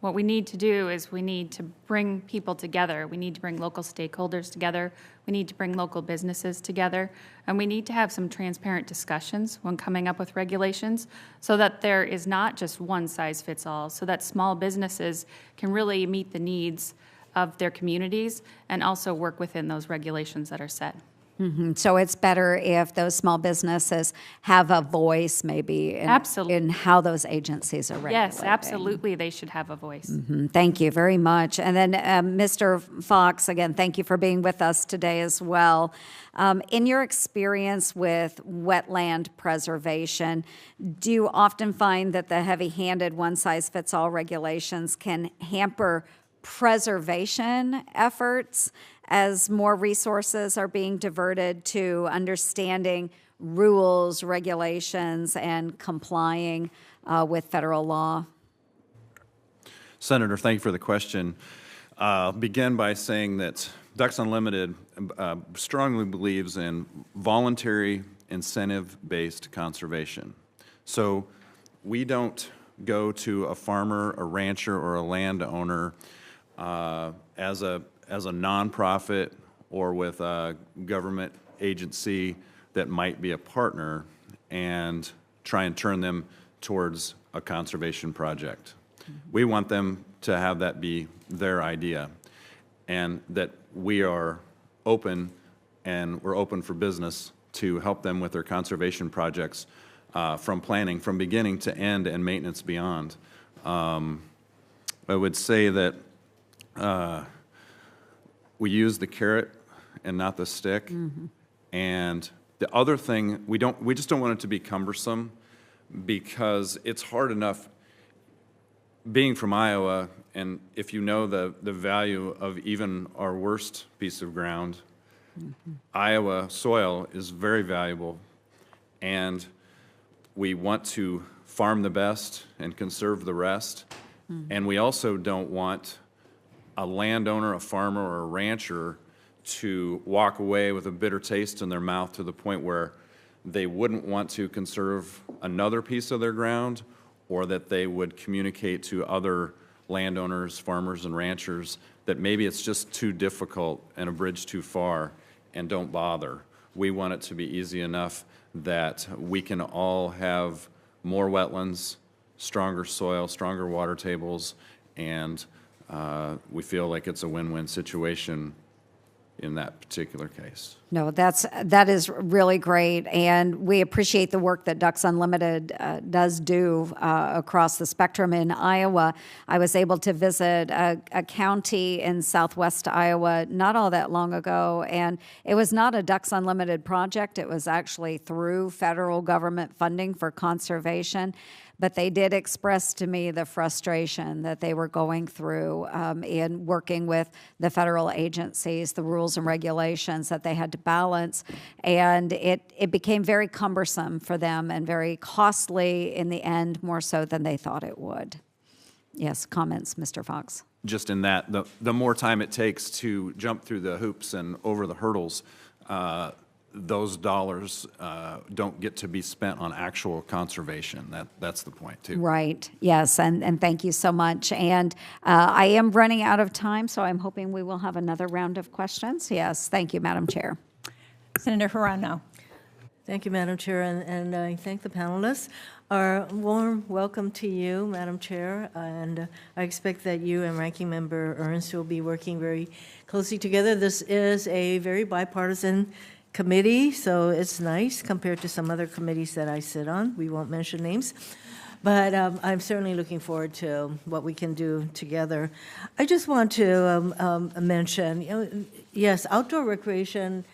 What we need to do is we need to bring people together. We need to bring local stakeholders together. We need to bring local businesses together. And we need to have some transparent discussions when coming up with regulations so that there is not just one size fits all, so that small businesses can really meet the needs of their communities and also work within those regulations that are set. So it's better if those small businesses have a voice maybe Absolutely. in how those agencies are regulating. Yes, absolutely, they should have a voice. Thank you very much. And then Mr. Fox, again, thank you for being with us today as well. In your experience with wetland preservation, do you often find that the heavy-handed one-size-fits-all regulations can hamper preservation efforts as more resources are being diverted to understanding rules, regulations, and complying with federal law? Senator, thank you for the question. I'll begin by saying that Ducks Unlimited strongly believes in voluntary incentive-based conservation. So we don't go to a farmer, a rancher, or a landowner as a nonprofit or with a government agency that might be a partner and try and turn them towards a conservation project. We want them to have that be their idea, and that we are open, and we're open for business to help them with their conservation projects from planning, from beginning to end, and maintenance beyond. I would say that we use the carrot and not the stick. And the other thing, we just don't want it to be cumbersome, because it's hard enough being from Iowa, and if you know the value of even our worst piece of ground, Iowa soil is very valuable, and we want to farm the best and conserve the rest. And we also don't want a landowner, a farmer, or a rancher to walk away with a bitter taste in their mouth to the point where they wouldn't want to conserve another piece of their ground, or that they would communicate to other landowners, farmers, and ranchers that maybe it's just too difficult and a bridge too far, and don't bother. We want it to be easy enough that we can all have more wetlands, stronger soil, stronger water tables, and we feel like it's a win-win situation in that particular case. No, that is really great, and we appreciate the work that Ducks Unlimited does do across the spectrum in Iowa. I was able to visit a county in southwest Iowa not all that long ago, and it was not a Ducks Unlimited project. It was actually through federal government funding for conservation. But they did express to me the frustration that they were going through in working with the federal agencies, the rules and regulations that they had to balance. And it became very cumbersome for them and very costly in the end, more so than they thought it would. Yes, comments, Mr. Fox? Just in that, the more time it takes to jump through the hoops and over the hurdles, those dollars don't get to be spent on actual conservation. That's the point, too. Right, yes, and thank you so much. And I am running out of time, so I'm hoping we will have another round of questions. Yes, thank you, Madam Chair. Senator Hirano. Thank you, Madam Chair, and I thank the panelists. Our warm welcome to you, Madam Chair, and I expect that you and Ranking Member Ernst will be working very closely together. This is a very bipartisan committee, so it's nice compared to some other committees that I sit on. We won't mention names, but I'm certainly looking forward to what we can do together. I just want to mention, yes, outdoor recreation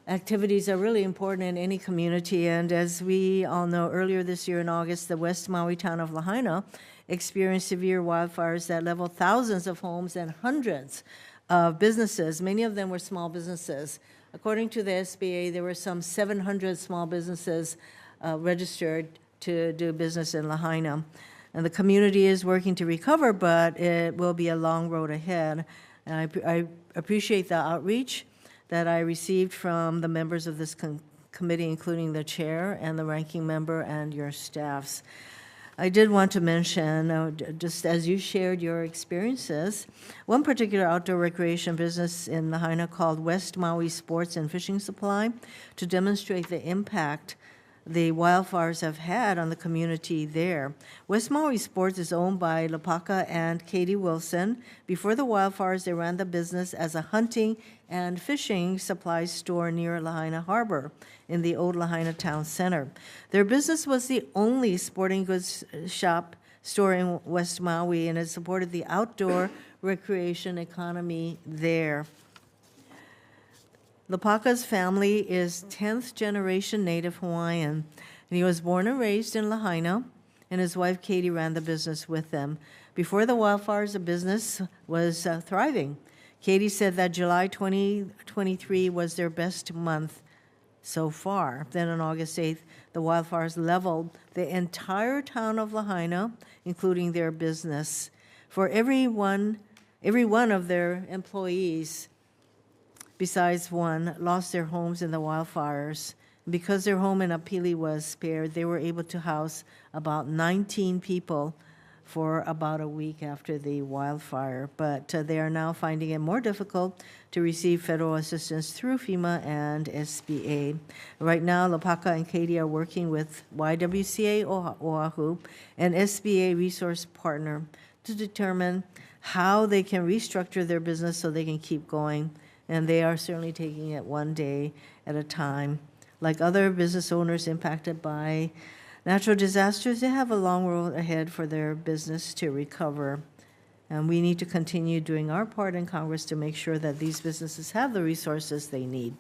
activities are really important in any community, and as we all know, earlier this year in August, the West Maui town of Lahaina experienced severe wildfires that leveled thousands of homes and hundreds of businesses. Many of them were small businesses. According to the SBA, there were some 700 small businesses registered to do business in Lahaina. And the community is working to recover, but it will be a long road ahead. And I appreciate the outreach that I received from the members of this committee, including the chair and the ranking member and your staffs. I did want to mention, just as you shared your experiences, one particular outdoor recreation business in Lahaina called West Maui Sports and Fishing Supply to demonstrate the impact the wildfires have had on the community there. West Maui Sports is owned by Lapaka and Katie Wilson. Before the wildfires, they ran the business as a hunting and fishing supply store near Lahaina Harbor in the old Lahaina Town Center. Their business was the only sporting goods shop store in West Maui, and it supported the outdoor recreation economy there. Lapaka's family is 10th generation Native Hawaiian, and he was born and raised in Lahaina, and his wife Katie ran the business with them. Before the wildfires, the business was thriving. Katie said that July 2023 was their best month so far. Then on August 8th, the wildfires leveled the entire town of Lahaina, including their business. For every one of their employees, besides one, lost their homes in the wildfires. Because their home in Apili was spared, they were able to house about 19 people for about a week after the wildfire. But they are now finding it more difficult to receive federal assistance through FEMA and SBA. Right now, Lapaka and Katie are working with YWCA Oahu, an SBA resource partner, to determine how they can restructure their business so they can keep going. And they are certainly taking it one day at a time. Like other business owners impacted by natural disasters, they have a long road ahead for their business to recover. And we need to continue doing our part in Congress to make sure that these businesses have the resources they need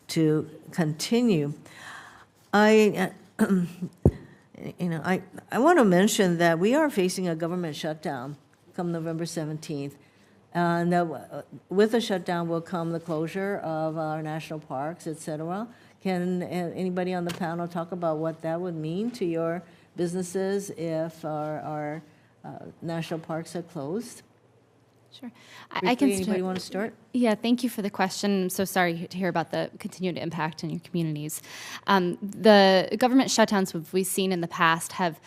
to continue. I want to mention that we are facing a government shutdown come November 17th. And with the shutdown will come the closure of our national parks, et cetera. Can anybody on the panel talk about what that would mean to your businesses if our national parks are closed? Sure. Briefly, I can anybody want to start? Yeah, thank you for the question. I'm so sorry to hear about the continued impact in your communities. The government shutdowns we've seen in the past have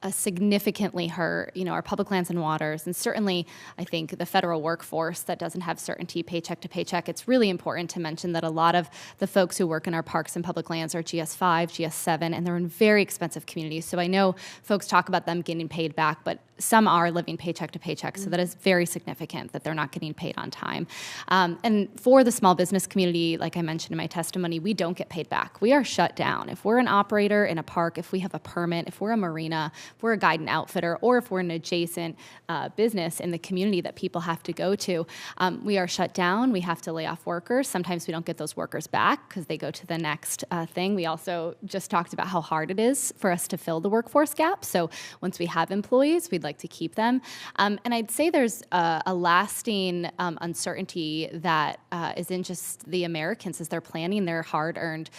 significantly hurt, our public lands and waters, and certainly, I think, the federal workforce that doesn't have certainty paycheck to paycheck. It's really important to mention that a lot of the folks who work in our parks and public lands are GS5, GS7, and they're in very expensive communities. So I know folks talk about them getting paid back, but some are living paycheck to paycheck, so that is very significant that they're not getting paid on time. And for the small business community, like I mentioned in my testimony, we don't get paid back. We are shut down. If we're an operator in a park, if we have a permit, if we're a marina, if we're a guide and outfitter, or if we're an adjacent business in the community that people have to go to, we are shut down. We have to lay off workers. Sometimes we don't get those workers back because they go to the next thing. We also just talked about how hard it is for us to fill the workforce gap. So once we have employees, we'd like to keep them. And I'd say there's a lasting uncertainty that is in just the Americans as they're planning their hard-earned,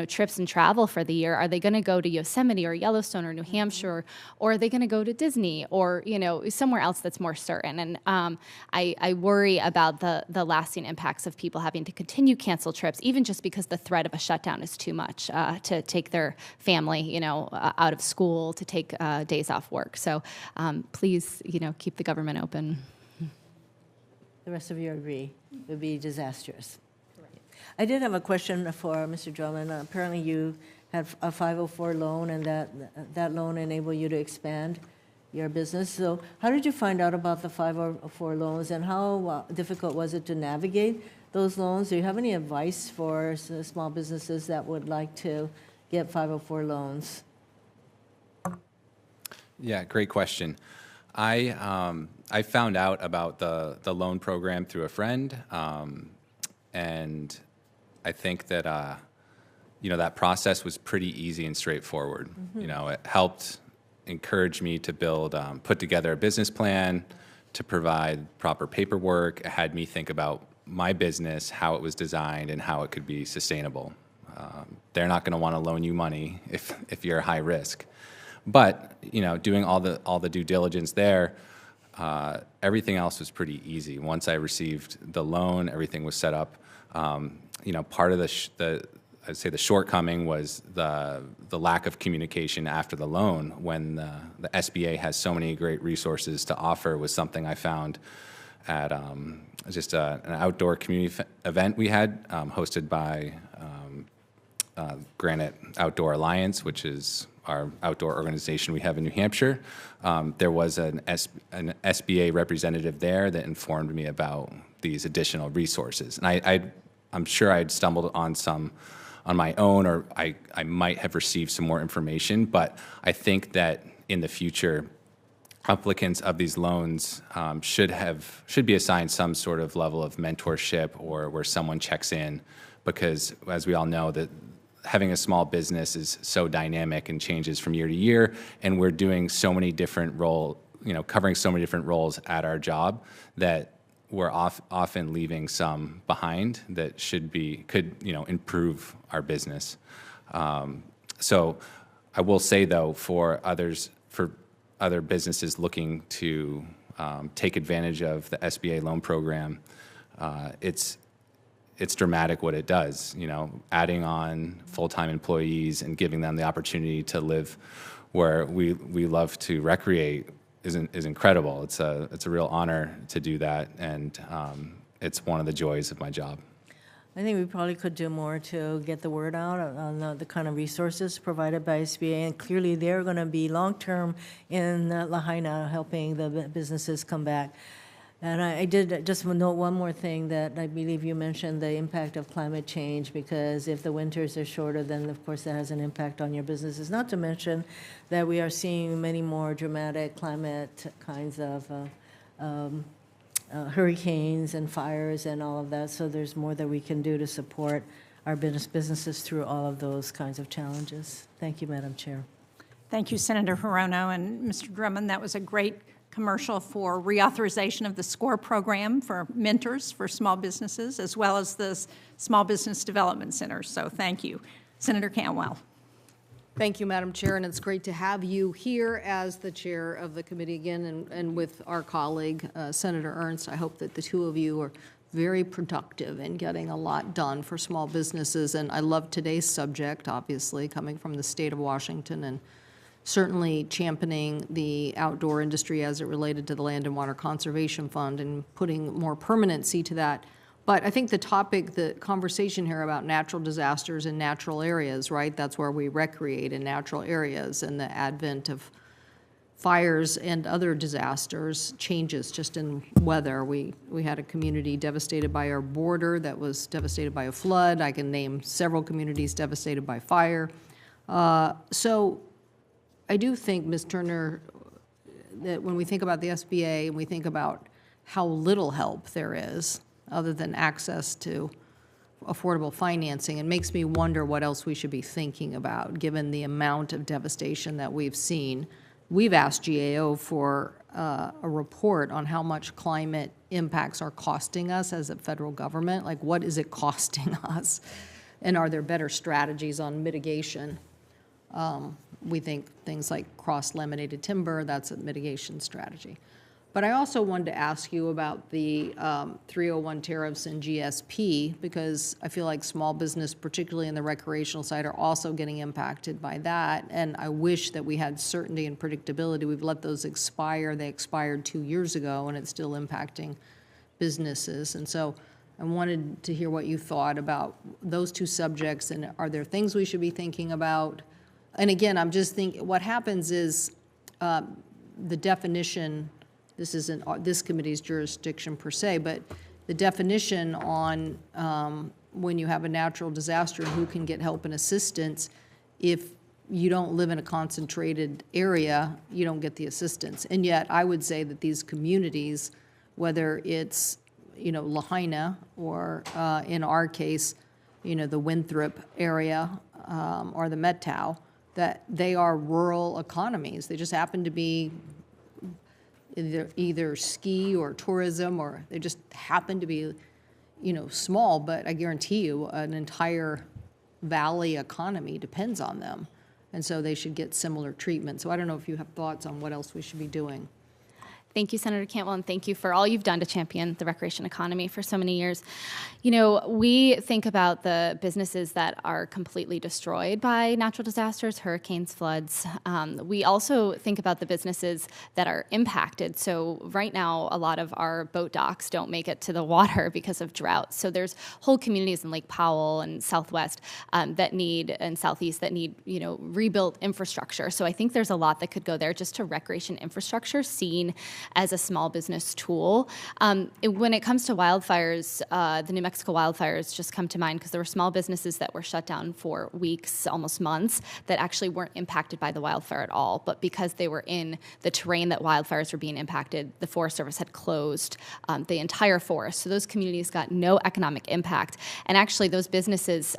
trips and travel for the year. Are they going to go to Yosemite or Yellowstone or New Hampshire, or are they going to go to Disney or somewhere else that's more certain? And I worry about the lasting impacts of people having to continue cancel trips, even just because the threat of a shutdown is too much to take their family, out of school, to take days off work. So please, keep the government open. The rest of you agree it would be disastrous. Correct. I did have a question for Mr. Drummond. Apparently you had a 504 loan, and that loan enabled you to expand your business. So how did you find out about the 504 loans, and how difficult was it to navigate those loans? Do you have any advice for small businesses that would like to get 504 loans? Yeah, great question. I found out about the loan program through a friend, and I think that that process was pretty easy and straightforward. Mm-hmm. It helped encourage me to put together a business plan, to provide proper paperwork. It had me think about my business, how it was designed, and how it could be sustainable. They're not going to want to loan you money if you're high risk. But doing all the due diligence there, everything else was pretty easy. Once I received the loan, everything was set up. Part of I'd say the shortcoming was the lack of communication after the loan. When the SBA has so many great resources to offer, was something I found at just an outdoor community event we had hosted by Granite Outdoor Alliance, which is our outdoor organization we have in New Hampshire. There was an SBA representative there that informed me about these additional resources. And I'm sure I'd stumbled on some on my own, or I might have received some more information, but I think that in the future, applicants of these loans should be assigned some sort of level of mentorship, or where someone checks in, because as we all know, that having a small business is so dynamic and changes from year to year, and we're doing so many different covering so many different roles at our job, that we're often leaving some behind that could improve our business. So I will say, though, for other businesses looking to take advantage of the SBA loan program, it's dramatic what it does. Adding on full-time employees and giving them the opportunity to live where we love to recreate is incredible. It's a real honor to do that, and it's one of the joys of my job. I think we probably could do more to get the word out on the kind of resources provided by SBA, and clearly they're going to be long-term in Lahaina helping the businesses come back. And I did just note one more thing, that I believe you mentioned the impact of climate change, because if the winters are shorter, then of course that has an impact on your businesses. Not to mention that we are seeing many more dramatic climate kinds of hurricanes and fires and all of that, so there's more that we can do to support our businesses through all of those kinds of challenges. Thank you, Madam Chair. Thank you, Senator Hirono and Mr. Drummond. That was a great commercial for reauthorization of the SCORE program for mentors for small businesses, as well as the Small Business Development Center. So thank you. Senator Cantwell. Thank you, Madam Chair, and it's great to have you here as the chair of the committee again, and with our colleague, Senator Ernst. I hope that the two of you are very productive in getting a lot done for small businesses, and I love today's subject, obviously, coming from the state of Washington, and certainly championing the outdoor industry as it related to the Land and Water Conservation Fund and putting more permanency to that. But I think the conversation here about natural disasters in natural areas, right? That's where we recreate, in natural areas, and the advent of fires and other disasters, changes just in weather. We had a community devastated by our border that was devastated by a flood. I can name several communities devastated by fire. So I do think, Ms. Turner, that when we think about the SBA and we think about how little help there is, other than access to affordable financing, it makes me wonder what else we should be thinking about, given the amount of devastation that we've seen. We've asked GAO for a report on how much climate impacts are costing us as a federal government. Like, what is it costing us? And are there better strategies on mitigation? We think things like cross-laminated timber, that's a mitigation strategy. But I also wanted to ask you about the 301 tariffs and GSP, because I feel like small business, particularly in the recreational side, are also getting impacted by that. And I wish that we had certainty and predictability. We've let those expire. They expired 2 years ago, and it's still impacting businesses. And so I wanted to hear what you thought about those two subjects, and are there things we should be thinking about? And again, I'm just thinking, what happens is the definition, this isn't this committee's jurisdiction per se, but the definition on when you have a natural disaster and who can get help and assistance, if you don't live in a concentrated area, you don't get the assistance. And yet, I would say that these communities, whether it's, Lahaina or in our case, the Winthrop area or the Methow, that they are rural economies. They just happen to be either ski or tourism, or they just happen to be, small, but I guarantee you an entire valley economy depends on them. And so they should get similar treatment. So I don't know if you have thoughts on what else we should be doing. Thank you, Senator Cantwell, and thank you for all you've done to champion the recreation economy for so many years. We think about the businesses that are completely destroyed by natural disasters, hurricanes, floods. We also think about the businesses that are impacted. So right now, a lot of our boat docks don't make it to the water because of drought. So there's whole communities in Lake Powell and Southwest and Southeast that need, rebuilt infrastructure. So I think there's a lot that could go there just to recreation infrastructure seen as a small business tool. When it comes to wildfires, the New Mexico wildfires just come to mind because there were small businesses that were shut down for weeks, almost months, that actually weren't impacted by the wildfire at all. But because they were in the terrain that wildfires were being impacted, the Forest Service had closed the entire forest. So those communities got no economic impact. And actually, those businesses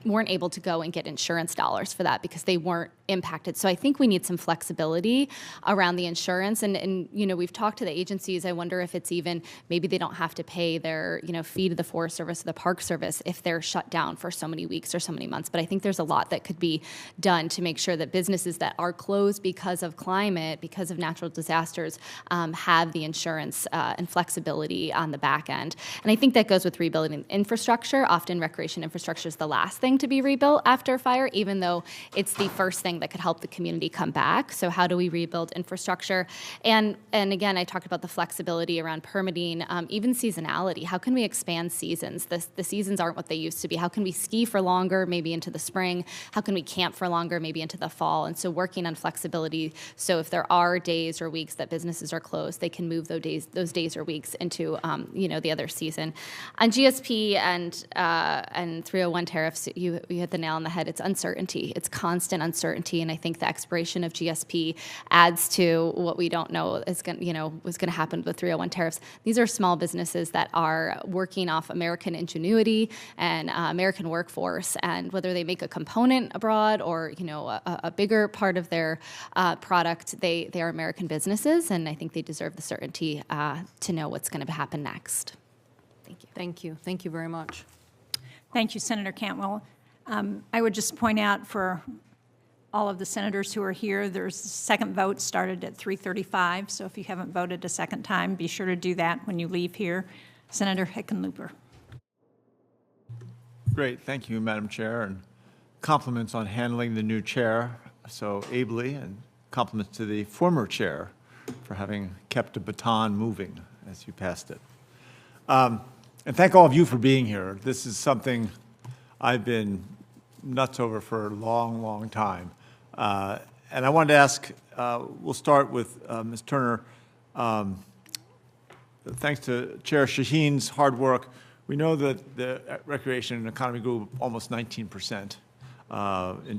weren't able to go and get insurance dollars for that because they weren't impacted. So I think we need some flexibility around the insurance. And we've talked to the agencies. I wonder if it's even maybe they don't have to pay their fee to the Forest Service or the Park Service if they're shut down for so many weeks or so many months. But I think there's a lot that could be done to make sure that businesses that are closed because of climate, because of natural disasters, have the insurance and flexibility on the back end. And I think that goes with rebuilding infrastructure. Often recreation infrastructure is the last thing to be rebuilt after fire, even though it's the first thing that could help the community come back. So how do we rebuild infrastructure? And again, I talked about the flexibility around permitting, even seasonality. How can we expand seasons? The seasons aren't what they used to be. How can we ski for longer, maybe into the spring? How can we camp for longer, maybe into the fall? And so working on flexibility, so if there are days or weeks that businesses are closed, they can move those days or weeks into the other season. On GSP and 301 tariffs, you hit the nail on the head. It's uncertainty. It's constant uncertainty. And I think the expiration of GSP adds to what we don't know was going to happen with the 301 tariffs. These are small businesses that are working off American ingenuity and American workforce, and whether they make a component abroad or a bigger part of their product, they are American businesses, and I think they deserve the certainty to know what's going to happen next. Thank you. Thank you. Thank you very much. Thank you, Senator Cantwell. I would just point out for all of the senators who are here, there's the second vote started at 3:35, so if you haven't voted a second time, be sure to do that when you leave here. Senator Hickenlooper. Great, thank you, Madam Chair, and compliments on handling the new chair so ably, and compliments to the former chair for having kept the baton moving as you passed it. And thank all of you for being here. This is something I've been nuts over for a long, long time. And I wanted to ask, we'll start with Ms. Turner. Thanks to Chair Shaheen's hard work, we know that the recreation and economy grew almost 19% in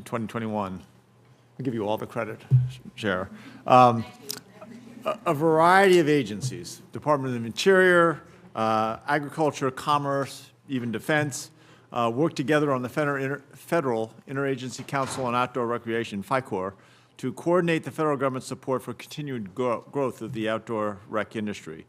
2021. I'll give you all the credit, Chair. A variety of agencies, Department of the Interior, Agriculture, Commerce, even Defense, work together on the Federal Interagency Council on Outdoor Recreation, FICOR, to coordinate the federal government's support for continued growth of the outdoor rec industry.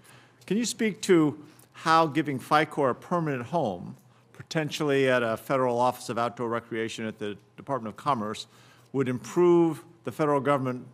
Can you speak to how giving FICOR a permanent home, potentially at a federal office of outdoor recreation at the Department of Commerce, would improve the federal government,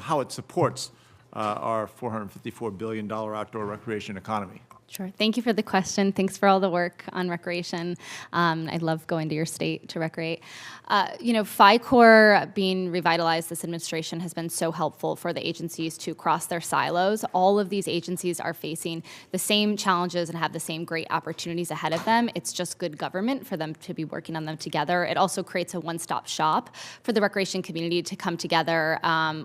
how it supports our $454 billion outdoor recreation economy? Sure. Thank you for the question. Thanks for all the work on recreation. I love going to your state to recreate. FICOR being revitalized this administration has been so helpful for the agencies to cross their silos. All of these agencies are facing the same challenges and have the same great opportunities ahead of them. It's just good government for them to be working on them together. It also creates a one-stop shop for the recreation community to come together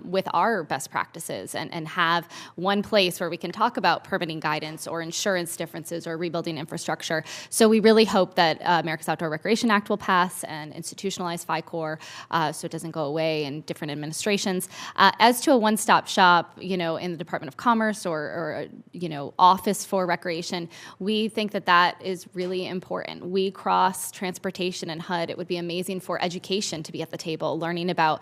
with our best practices and have one place where we can talk about permitting guidance or insurance differences or rebuilding infrastructure. So we really hope that America's Outdoor Recreation Act will pass and institutionalize FICOR so it doesn't go away in different administrations. As to a one-stop shop, in the Department of Commerce or Office for Recreation, we think that is really important. We cross transportation and HUD. It would be amazing for education to be at the table, learning about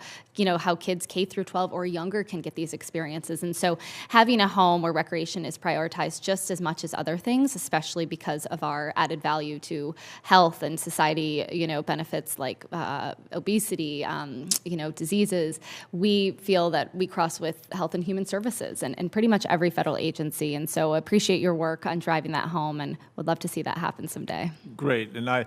how kids K through 12 or younger can get these experiences. And so having a home where recreation is prioritized just as much as other things, especially because of our added value to health and society, benefits like obesity, diseases. We feel that we cross with Health and Human Services and pretty much every federal agency. And so appreciate your work on driving that home and would love to see that happen someday. Great. And I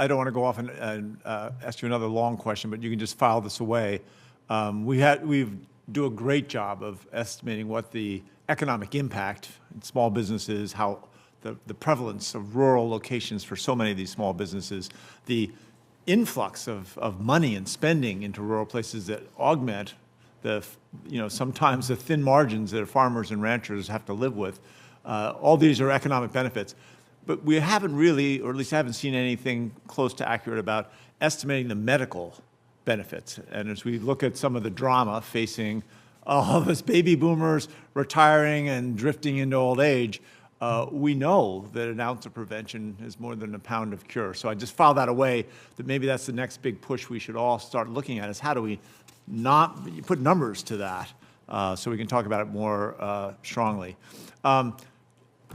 don't want to go off and ask you another long question, but you can just file this away. We do a great job of estimating what the economic impact in small businesses, how the prevalence of rural locations for so many of these small businesses, the influx of money and spending into rural places that augment sometimes the thin margins that farmers and ranchers have to live with. All these are economic benefits. But we haven't really, or at least I haven't seen anything close to accurate about estimating the medical benefits. And as we look at some of the drama facing all of us baby boomers retiring and drifting into old age, we know that an ounce of prevention is more than a pound of cure. So I just file that away, that maybe that's the next big push we should all start looking at, is how do we not put numbers to that so we can talk about it more strongly.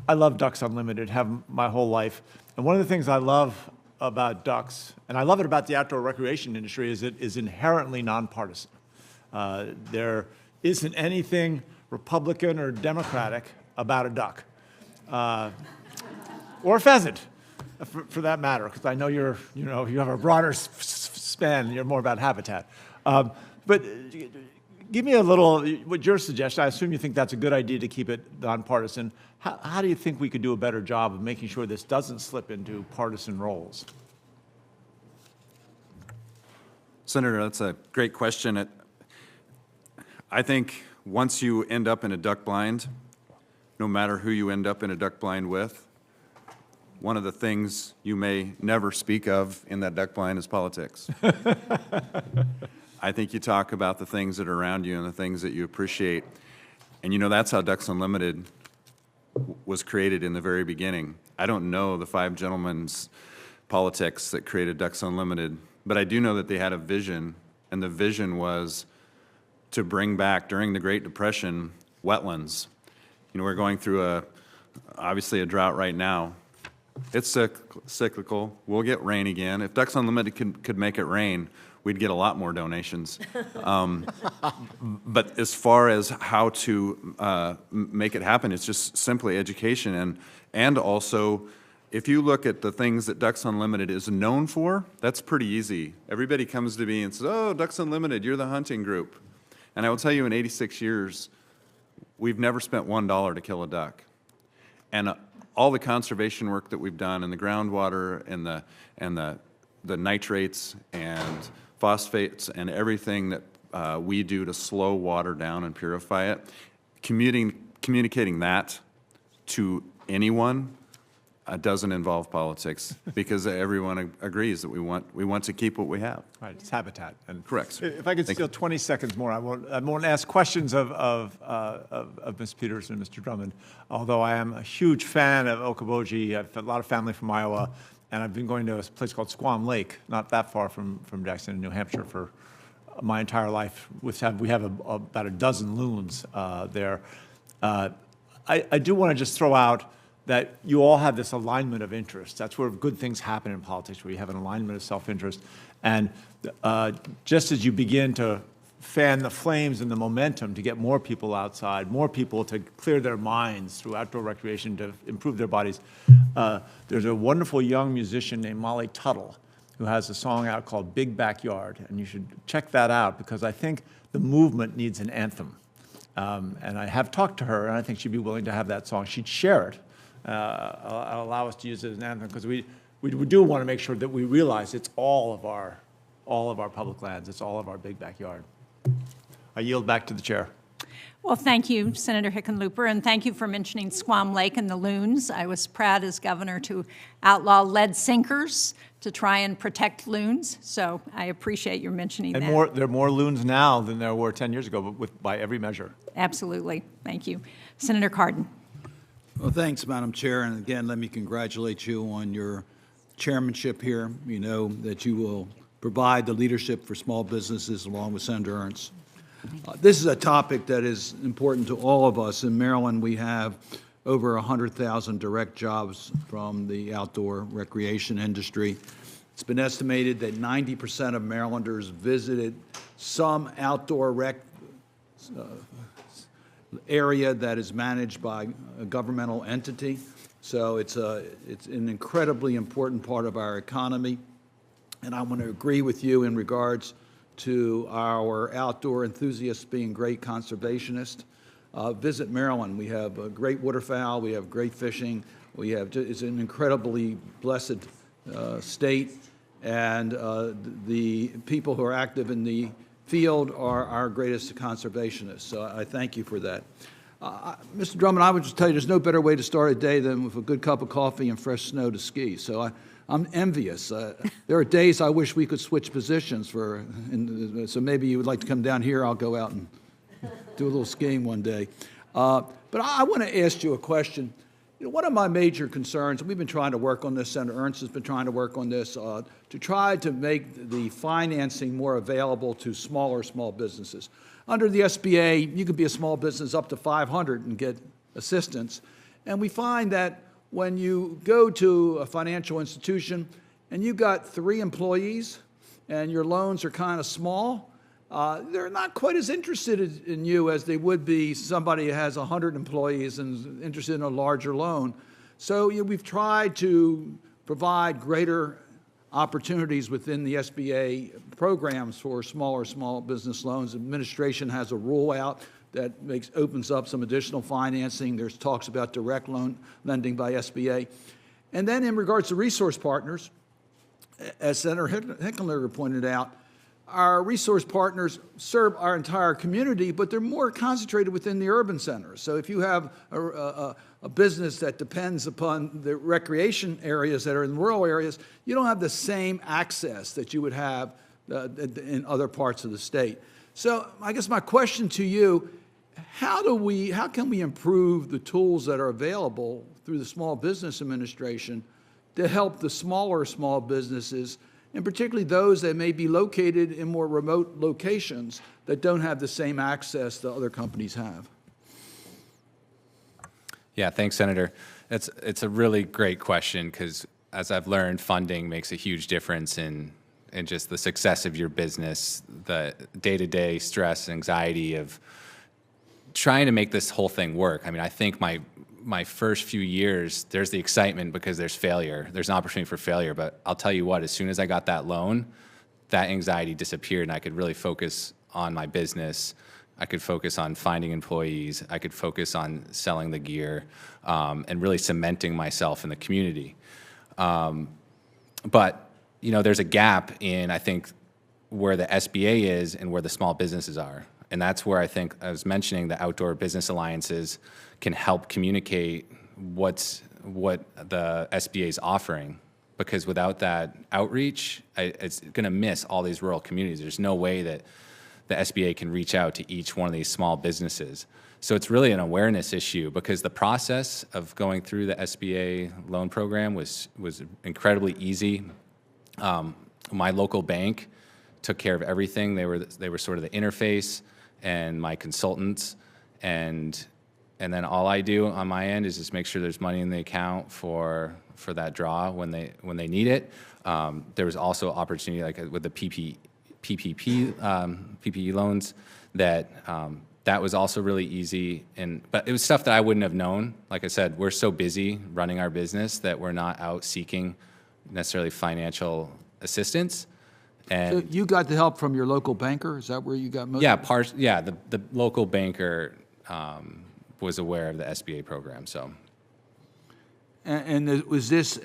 I love Ducks Unlimited, have my whole life. And one of the things I love about Ducks, and I love it about the outdoor recreation industry, is it is inherently nonpartisan. There isn't anything Republican or Democratic about a duck, or a pheasant, for that matter, because I know you have a broader span. You're more about habitat. But give me a little, what your suggestion, I assume you think that's a good idea to keep it nonpartisan. How do you think we could do a better job of making sure this doesn't slip into partisan roles? Senator, that's a great question. I think once you end up in a duck blind, no matter who you end up in a duck blind with, one of the things you may never speak of in that duck blind is politics. I think you talk about the things that are around you and the things that you appreciate. And that's how Ducks Unlimited was created in the very beginning. I don't know the five gentlemen's politics that created Ducks Unlimited, but I do know that they had a vision, and the vision was to bring back, during the Great Depression, wetlands. We're going through obviously a drought right now. It's cyclical. We'll get rain again. If Ducks Unlimited could make it rain, we'd get a lot more donations. But as far as how to make it happen, it's just simply education. And also, if you look at the things that Ducks Unlimited is known for, that's pretty easy. Everybody comes to me and says, oh, Ducks Unlimited, you're the hunting group. And I will tell you, in 86 years, we've never spent $1 to kill a duck. And all the conservation work that we've done, and the groundwater, and the nitrates and phosphates and everything that we do to slow water down and purify it, communicating that to anyone doesn't involve politics, because everyone agrees that we want to keep what we have. Right, it's habitat. And correct. If I could steal 20 seconds more, I won't ask questions of Ms. Peters and Mr. Drummond, although I am a huge fan of Okoboji. I have a lot of family from Iowa, and I've been going to a place called Squam Lake, not that far from Jackson in New Hampshire, for my entire life. We have about a dozen loons there. I do want to just throw out that you all have this alignment of interest. That's where good things happen in politics, where you have an alignment of self-interest. And just as you begin to fan the flames and the momentum to get more people outside, more people to clear their minds through outdoor recreation to improve their bodies, there's a wonderful young musician named Molly Tuttle who has a song out called Big Backyard. And you should check that out, because I think the movement needs an anthem. And I have talked to her, and I think she'd be willing to have that song. She'd share it. Allow us to use it as an anthem, because we do want to make sure that we realize it's all of our public lands. It's all of our big backyard. I yield back to the chair. Well, thank you, Senator Hickenlooper, and thank you for mentioning Squam Lake and the loons. I was proud as governor to outlaw lead sinkers to try and protect loons, so I appreciate your mentioning that. And there are more loons now than there were 10 years ago, by every measure. Absolutely. Thank you. Senator Cardin. Well, thanks, Madam Chair. And again, let me congratulate you on your chairmanship here. You know that you will provide the leadership for small businesses along with Senator Ernst. This is a topic that is important to all of us. In Maryland, we have over 100,000 direct jobs from the outdoor recreation industry. It's been estimated that 90% of Marylanders visited some outdoor rec area that is managed by a governmental entity. So it's an incredibly important part of our economy. And I want to agree with you in regards to our outdoor enthusiasts being great conservationists. Visit Maryland. We have a great waterfowl. We have great fishing. It's an incredibly blessed state. And the people who are active in the field are our greatest conservationists. So I thank you for that. Mr. Drummond, I would just tell you there's no better way to start a day than with a good cup of coffee and fresh snow to ski. So I'm envious. There are days I wish we could switch positions so maybe you would like to come down here. I'll go out and do a little skiing one day. But I want to ask you a question. One of my major concerns, and we've been trying to work on this, Senator Ernst has been trying to work on this, to try to make the financing more available to small businesses. Under the SBA, you can be a small business up to 500 and get assistance. And we find that when you go to a financial institution and you've got 3 employees and your loans are kind of small, they're not quite as interested in you as they would be somebody who has 100 employees and is interested in a larger loan. So we've tried to provide greater opportunities within the SBA programs for small business loans. Administration has a rule out that opens up some additional financing. There's talks about direct loan lending by SBA. And then in regards to resource partners, as Senator Hickenlooper pointed out, our resource partners serve our entire community, but they're more concentrated within the urban centers. So if you have a business that depends upon the recreation areas that are in rural areas, you don't have the same access that you would have in other parts of the state. So I guess my question to you, how can we improve the tools that are available through the Small Business Administration to help the smaller small businesses, and particularly those that may be located in more remote locations that don't have the same access that other companies have? Yeah, thanks, Senator. It's a really great question because, as I've learned, funding makes a huge difference in just the success of your business, the day-to-day stress, anxiety of trying to make this whole thing work. I mean, I think my first few years, there's the excitement because there's failure. There's an opportunity for failure, but I'll tell you what, as soon as I got that loan, that anxiety disappeared and I could really focus on my business. I could focus on finding employees. I could focus on selling the gear and really cementing myself in the community. But, there's a gap in, I think, where the SBA is and where the small businesses are. And that's where I think, I was mentioning, the outdoor business alliances can help communicate what the SBA is offering. Because without that outreach, it's going to miss all these rural communities. There's no way that the SBA can reach out to each one of these small businesses. So it's really an awareness issue because the process of going through the SBA loan program was incredibly easy. My local bank took care of everything. They were sort of the interface and my consultants, and then all I do on my end is just make sure there's money in the account for that draw when they need it. There was also opportunity, like with the PPP loans, that was also really easy. But it was stuff that I wouldn't have known. Like I said, we're so busy running our business that we're not out seeking necessarily financial assistance. And So you got the help from your local banker? Is that where you got most? Yeah, the local banker was aware of the SBA program. So. And was this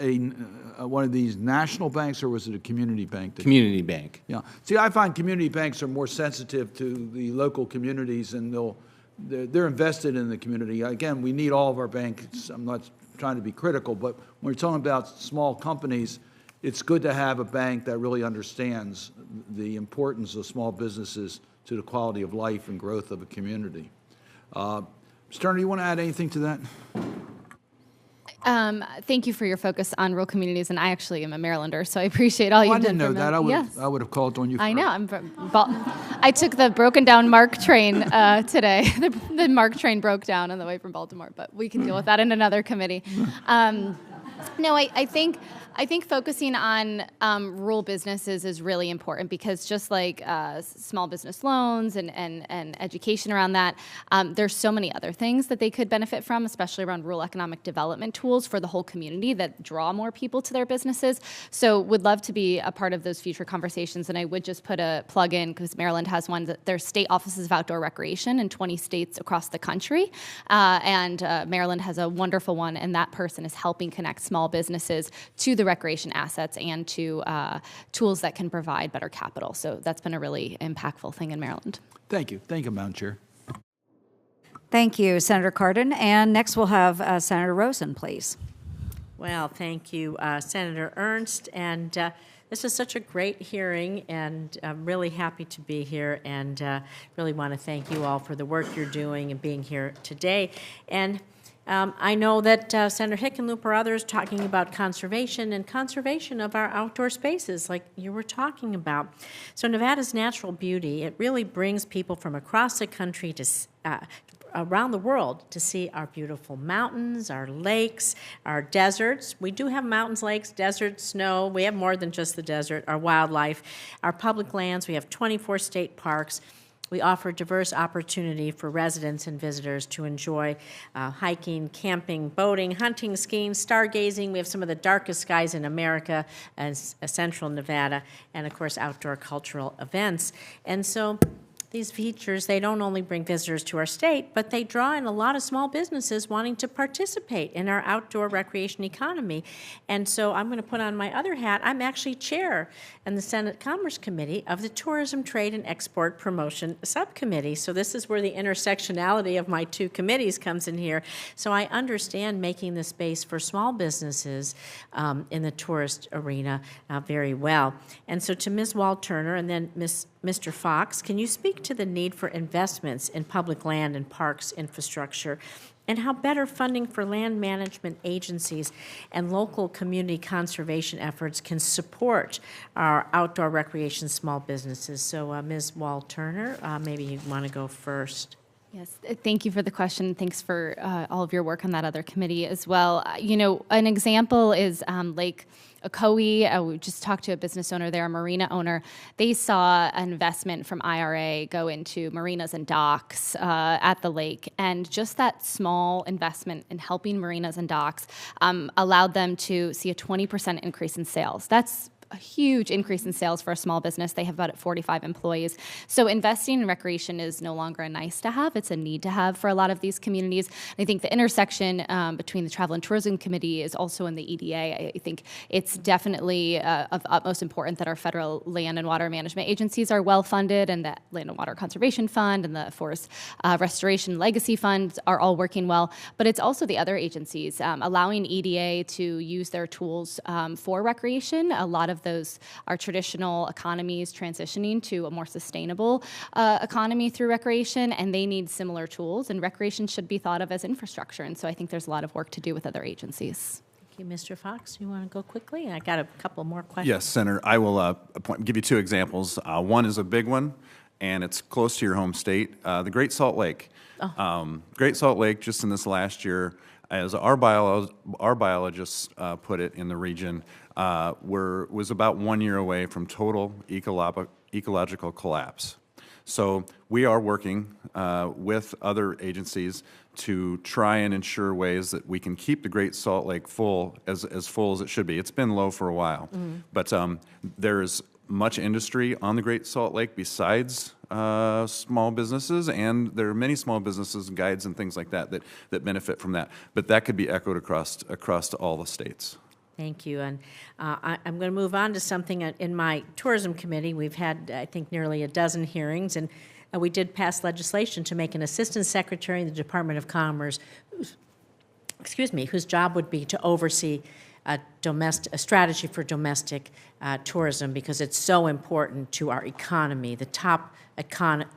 one of these national banks, or was it a community bank? Community bank. Yeah. See, I find community banks are more sensitive to the local communities, and they're invested in the community. Again, we need all of our banks. I'm not trying to be critical, but when we're talking about small companies, it's good to have a bank that really understands the importance of small businesses to the quality of life and growth of a community. Mr. Turner, you want to add anything to that? Thank you for your focus on rural communities, and I actually am a Marylander, so I appreciate all you've I done didn't know for that. Yes. I would have called on you first. I know. I took the broken down MARC train today. The MARC train broke down on the way from Baltimore, but we can deal with that in another committee. No, I think focusing on rural businesses is really important because just like small business loans and education around that, there's so many other things that they could benefit from, especially around rural economic development tools for the whole community that draw more people to their businesses. So would love to be a part of those future conversations. And I would just put a plug in because Maryland has one that there's state offices of outdoor recreation in 20 states across the country. And Maryland has a wonderful one, and that person is helping connect small businesses to the recreation assets and to tools that can provide better capital. So that's been a really impactful thing in Maryland. Thank you. Thank you, Madam Chair. Thank you, Senator Cardin. And next we'll have Senator Rosen, please. Well, thank you, Senator Ernst. And this is such a great hearing, and I'm really happy to be here, and really want to thank you all for the work you're doing and being here today. And I know that Senator Hickenlooper or others talking about conservation and conservation of our outdoor spaces like you were talking about. So Nevada's natural beauty, it really brings people from across the country to around the world to see our beautiful mountains, our lakes, our deserts. We do have mountains, lakes, deserts, snow. We have more than just the desert, our wildlife, our public lands. We have 24 state parks. We offer diverse opportunity for residents and visitors to enjoy hiking, camping, boating, hunting, skiing, stargazing. We have some of the darkest skies in America as central Nevada, and of course outdoor cultural events. And so these features, they don't only bring visitors to our state, but they draw in a lot of small businesses wanting to participate in our outdoor recreation economy. And so I'm going to put on my other hat. I'm actually chair in the Senate Commerce Committee of the Tourism, Trade, and Export Promotion Subcommittee. So this is where the intersectionality of my two committees comes in here. So I understand making the space for small businesses in the tourist arena very well. And so to Ms. Wall-Turner and then Mr. Fox, can you speak to the need for investments in public land and parks infrastructure, and how better funding for land management agencies and local community conservation efforts can support our outdoor recreation small businesses? So Ms. Wall-Turner, maybe you want to go first. Yes, thank you for the question. Thanks for all of your work on that other committee as well. You know, an example is Lake Ocoee. We just talked to a business owner there, a marina owner. They saw an investment from IRA go into marinas and docks at the lake. And just that small investment in helping marinas and docks allowed them to see a 20% increase in sales. That's a huge increase in sales for a small business. They have about 45 employees. So investing in recreation is no longer a nice to have, it's a need to have for a lot of these communities. And I think the intersection between the Travel and Tourism Committee is also in the EDA. I think it's definitely of utmost importance that our federal land and water management agencies are well funded, and that Land and Water Conservation Fund and the Forest Restoration Legacy Funds are all working well. But it's also the other agencies allowing EDA to use their tools for recreation. A lot of those are traditional economies transitioning to a more sustainable economy through recreation, and they need similar tools, and recreation should be thought of as infrastructure. And so I think there's a lot of work to do with other agencies. Thank you, Mr. Fox. You want to go quickly? I got a couple more questions. Yes, Senator. I will give you two examples. One is a big one, and it's close to your home state, the Great Salt Lake. Great Salt Lake, just in this last year, as our biologists put it in the region, was about 1 year away from total ecological collapse. So we are working with other agencies to try and ensure ways that we can keep the Great Salt Lake full as it should be. It's been low for a while, but there is much industry on the Great Salt Lake besides small businesses, and there are many small businesses and guides and things like that that benefit from that. But that could be echoed across to all the states. Thank you. And I'm going to move on to something in my tourism committee. We've had, I think, nearly a dozen hearings, and we did pass legislation to make an assistant secretary in the Department of Commerce, whose job would be to oversee a strategy for domestic tourism, because it's so important to our economy, the top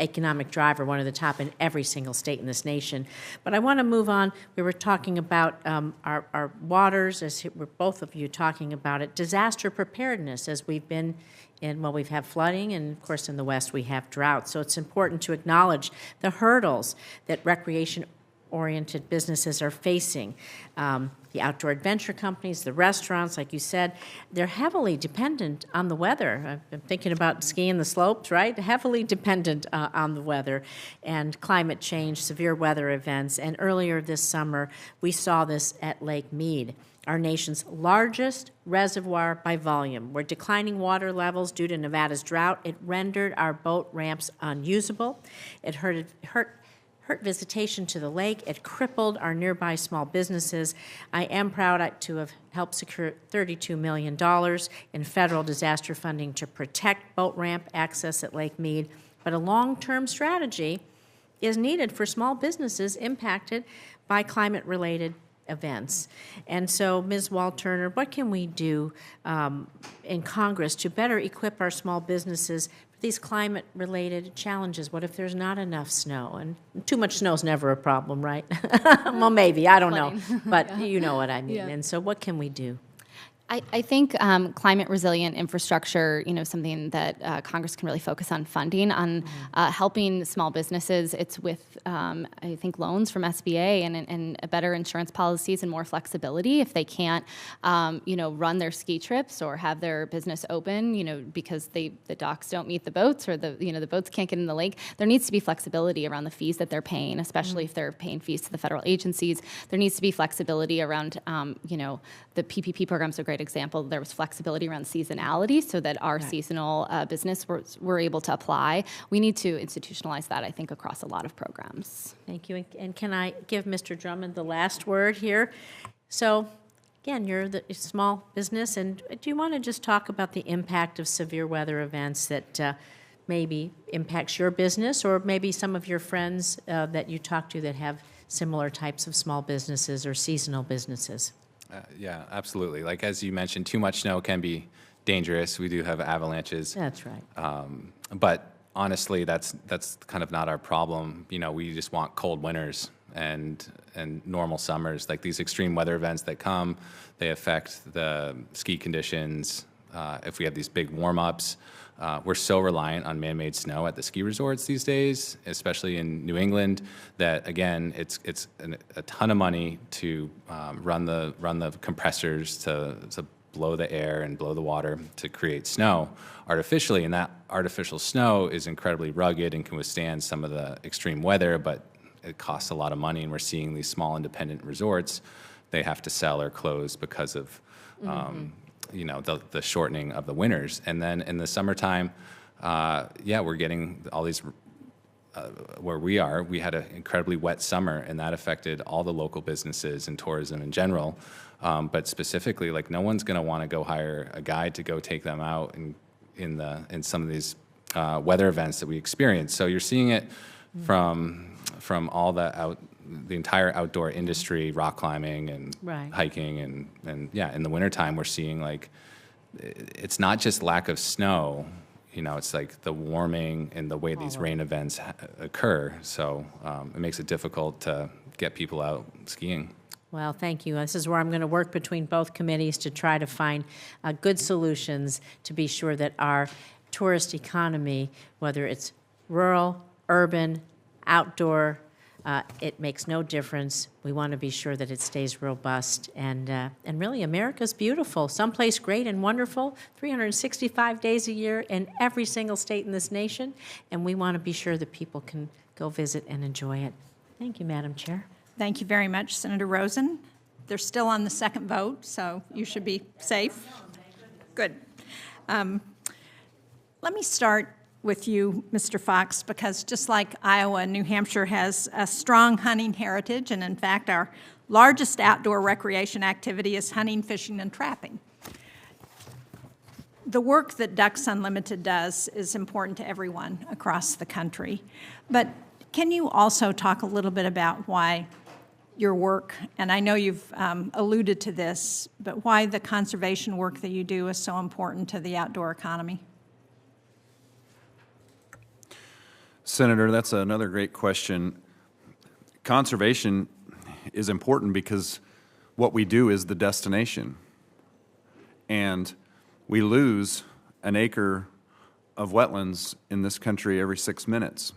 economic driver, one of the top in every single state in this nation. But I want to move on. We were talking about our waters, as we're both of you talking about it, disaster preparedness, as we've been we've had flooding, and of course in the West we have drought. So it's important to acknowledge the hurdles that recreation-oriented businesses are facing. The outdoor adventure companies, the restaurants, like you said, they're heavily dependent on the weather. I've been thinking about skiing the slopes, right? Heavily dependent on the weather and climate change, severe weather events. And earlier this summer, we saw this at Lake Mead, our nation's largest reservoir by volume, where declining water levels due to Nevada's drought, it rendered our boat ramps unusable. It hurt visitation to the lake. It crippled our nearby small businesses. I am proud to have helped secure $32 million in federal disaster funding to protect boat ramp access at Lake Mead. But a long-term strategy is needed for small businesses impacted by climate-related events. And so, Ms. Wall-Turner, what can we do in Congress to better equip our small businesses for these climate-related challenges? What if there's not enough snow? And too much snow is never a problem, right? Well, maybe, I don't know, but you know what I mean. Yeah. And so what can we do? I think climate resilient infrastructure, something that Congress can really focus on funding, on helping small businesses. It's with, I think, loans from SBA and better insurance policies and more flexibility if they can't, run their ski trips or have their business open, because the docks don't meet the boats, or the boats can't get in the lake. There needs to be flexibility around the fees that they're paying, especially if they're paying fees to the federal agencies. There needs to be flexibility around, the PPP programs are great example. There was flexibility around seasonality so that our seasonal business were able to apply. We need to institutionalize that, I think, across a lot of programs. Thank you. And can I give Mr. Drummond the last word here? So, again, you're the small business, and do you want to just talk about the impact of severe weather events that maybe impacts your business, or maybe some of your friends that you talk to that have similar types of small businesses or seasonal businesses? Yeah, absolutely. Like, as you mentioned, too much snow can be dangerous. We do have avalanches. That's right. But honestly, that's kind of not our problem. We just want cold winters and normal summers. Like, these extreme weather events that come, they affect the ski conditions. If we have these big warm-ups, we're so reliant on man-made snow at the ski resorts these days, especially in New England, that again, it's a ton of money to run the compressors to blow the air and blow the water to create snow artificially, and that artificial snow is incredibly rugged and can withstand some of the extreme weather, but it costs a lot of money, and we're seeing these small independent resorts, they have to sell or close because of the shortening of the winters. And then in the summertime, we're getting all these, where we had an incredibly wet summer, and that affected all the local businesses and tourism in general. But specifically, like, no one's going to want to go hire a guide to go take them out in some of these weather events that we experience. So you're seeing it from all the entire outdoor industry, rock climbing and hiking, and in the wintertime we're seeing, like, it's not just lack of snow, it's like the warming and the way these rain events occur. So it makes it difficult to get people out skiing. Well, thank you. This is where I'm going to work between both committees to try to find good solutions to be sure that our tourist economy, whether it's rural, urban, outdoor, it makes no difference. We want to be sure that it stays robust. And really, America's beautiful. Someplace great and wonderful, 365 days a year in every single state in this nation. And we want to be sure that people can go visit and enjoy it. Thank you, Madam Chair. Thank you very much, Senator Rosen. They're still on the second vote, so you should be safe. Good. Let me start with you, Mr. Fox, because just like Iowa, New Hampshire has a strong hunting heritage, and in fact, our largest outdoor recreation activity is hunting, fishing, and trapping. The work that Ducks Unlimited does is important to everyone across the country, but can you also talk a little bit about why your work, and I know you've alluded to this, but why the conservation work that you do is so important to the outdoor economy. Senator, that's another great question. Conservation is important because what we do is the destination. And we lose an acre of wetlands in this country every 6 minutes.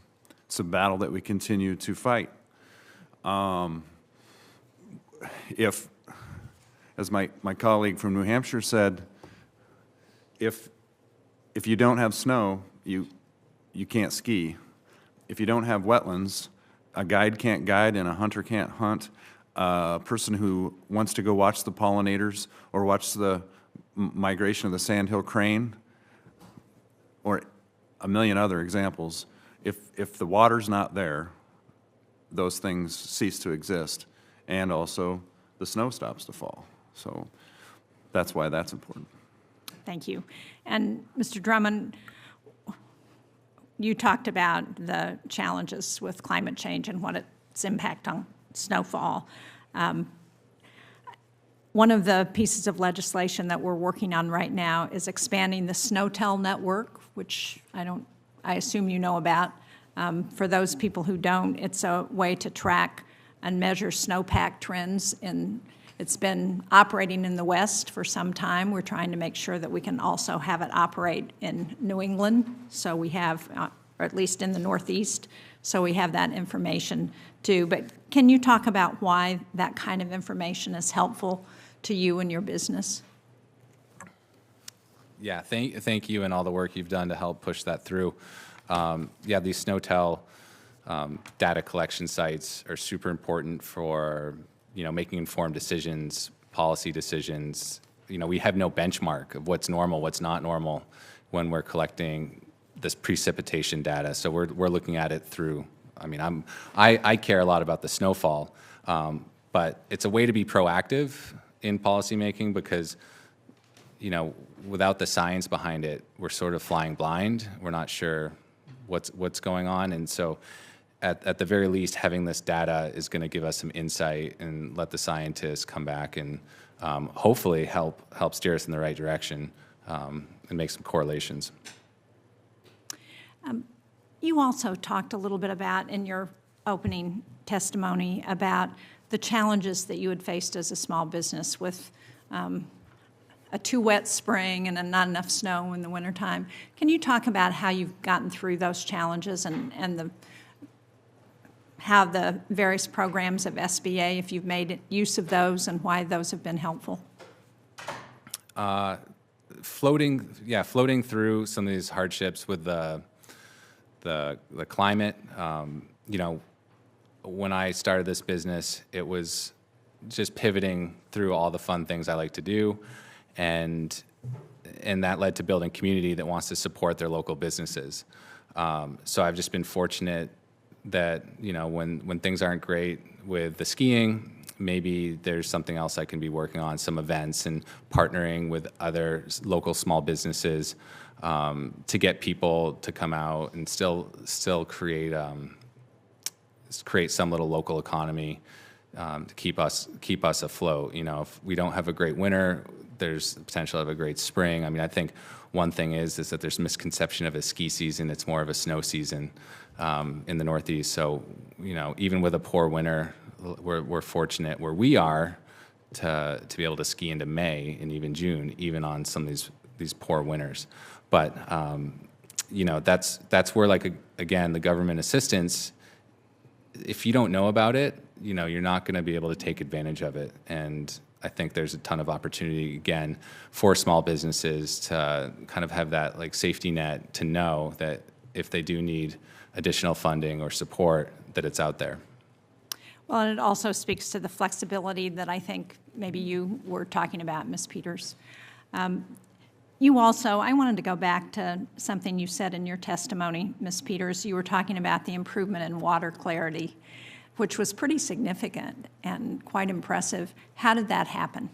It's a battle that we continue to fight. If, as my colleague from New Hampshire said, if you don't have snow, you can't ski. If you don't have wetlands, a guide can't guide and a hunter can't hunt. A person who wants to go watch the pollinators or watch the migration of the sandhill crane, or a million other examples, if the water's not there, those things cease to exist, and also the snow stops to fall. So that's why that's important. Thank you. And Mr. Drummond, you talked about the challenges with climate change and what its impact on snowfall. One of the pieces of legislation that we're working on right now is expanding the SnowTel network, which I assume you know about. For those people who don't, it's a way to track and measure snowpack trends. It's been operating in the West for some time. We're trying to make sure that we can also have it operate in New England, so we have, or at least in the Northeast, so we have that information too. But can you talk about why that kind of information is helpful to you and your business? Yeah, thank you and all the work you've done to help push that through. Yeah, these SnowTel data collection sites are super important for making informed decisions, policy decisions. We have no benchmark of what's normal, what's not normal when we're collecting this precipitation data. So we're looking at it through. I care a lot about the snowfall, but it's a way to be proactive in policymaking because, without the science behind it, we're sort of flying blind. We're not sure what's going on, and so at the very least, having this data is going to give us some insight and let the scientists come back and hopefully help steer us in the right direction and make some correlations. You also talked a little bit about, in your opening testimony, about the challenges that you had faced as a small business with a too wet spring and not enough snow in the wintertime. Can you talk about how you've gotten through those challenges and how the various programs of SBA, if you've made use of those, and why those have been helpful? Floating through some of these hardships with the climate. When I started this business, it was just pivoting through all the fun things I like to do, and that led to building community that wants to support their local businesses. So I've just been fortunate that when things aren't great with the skiing, maybe there's something else I can be working on, some events and partnering with other local small businesses to get people to come out and still create some little local economy to keep us afloat. If we don't have a great winter, there's the potential of a great spring. I think one thing is that there's misconception of a ski season. It's more of a snow season in the Northeast. So even with a poor winter, we're fortunate where we are to be able to ski into May and even June, even on some of these poor winters. But that's where, again, the government assistance, if you don't know about it, you're not going to be able to take advantage of it. And I think there's a ton of opportunity, again, for small businesses to kind of have that safety net to know that if they do need additional funding or support, that it's out there. Well, and it also speaks to the flexibility that I think maybe you were talking about, Ms. Peters. You also, I wanted to go back to something you said in your testimony, Ms. Peters. You were talking about the improvement in water clarity, which was pretty significant and quite impressive. How did that happen?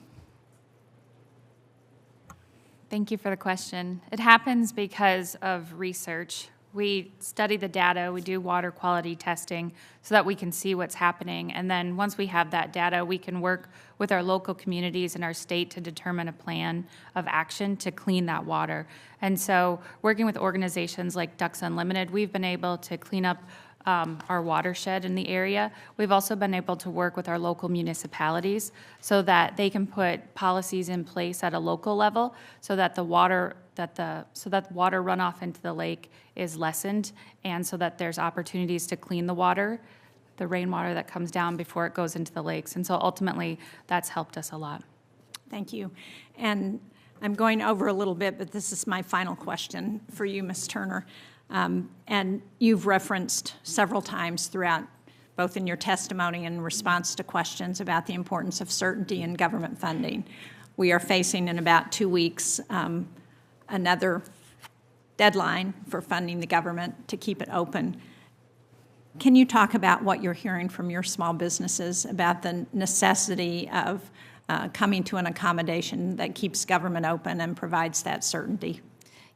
Thank you for the question. It happens because of research. We study the data, we do water quality testing so that we can see what's happening. And then once we have that data, we can work with our local communities and our state to determine a plan of action to clean that water. And so working with organizations like Ducks Unlimited, we've been able to clean up our watershed in the area. We've also been able to work with our local municipalities so that they can put policies in place at a local level so that the water runoff into the lake is lessened, and so that there's opportunities to clean the water, the rainwater that comes down before it goes into the lakes. And so ultimately, that's helped us a lot. Thank you. And I'm going over a little bit, but this is my final question for you, Ms. Turner. And you've referenced several times throughout, both in your testimony and in response to questions, about the importance of certainty in government funding. We are facing in about 2 weeks another deadline for funding the government to keep it open. Can you talk about what you're hearing from your small businesses about the necessity of coming to an accommodation that keeps government open and provides that certainty?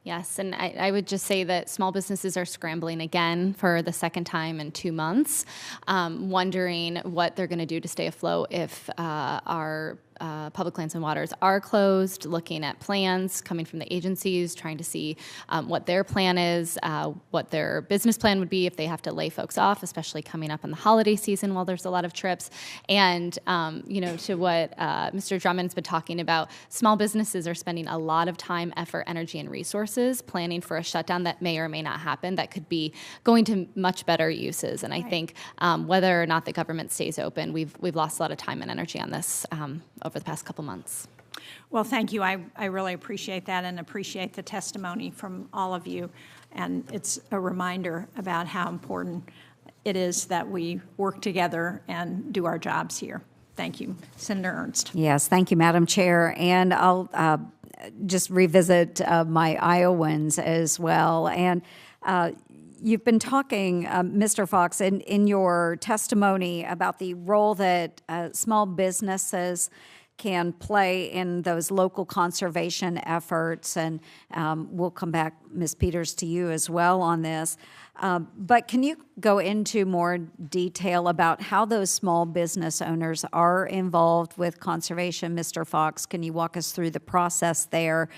Yes, and I would just say that small businesses are scrambling again for the second time in 2 months, wondering what they're going to do to stay afloat if our public lands and waters are closed, looking at plans coming from the agencies, trying to see what their plan is, what their business plan would be if they have to lay folks off, especially coming up in the holiday season while there's a lot of trips. And, to what Mr. Drummond's been talking about, small businesses are spending a lot of time, effort, energy, and resources planning for a shutdown that may or may not happen, that could be going to much better uses. And I think whether or not the government stays open, we've lost a lot of time and energy on this over the past couple months. Well, thank you. I really appreciate that and appreciate the testimony from all of you. And it's a reminder about how important it is that we work together and do our jobs here. Thank you. Senator Ernst. Yes, thank you, Madam Chair. And I'll just revisit my Iowans as well. And you've been talking, Mr. Fox, in your testimony about the role that small businesses can play in those local conservation efforts, and we'll come back, Ms. Peters, to you as well on this. But can you go into more detail about how those small business owners are involved with conservation, Mr. Fox? Can you walk us through the process there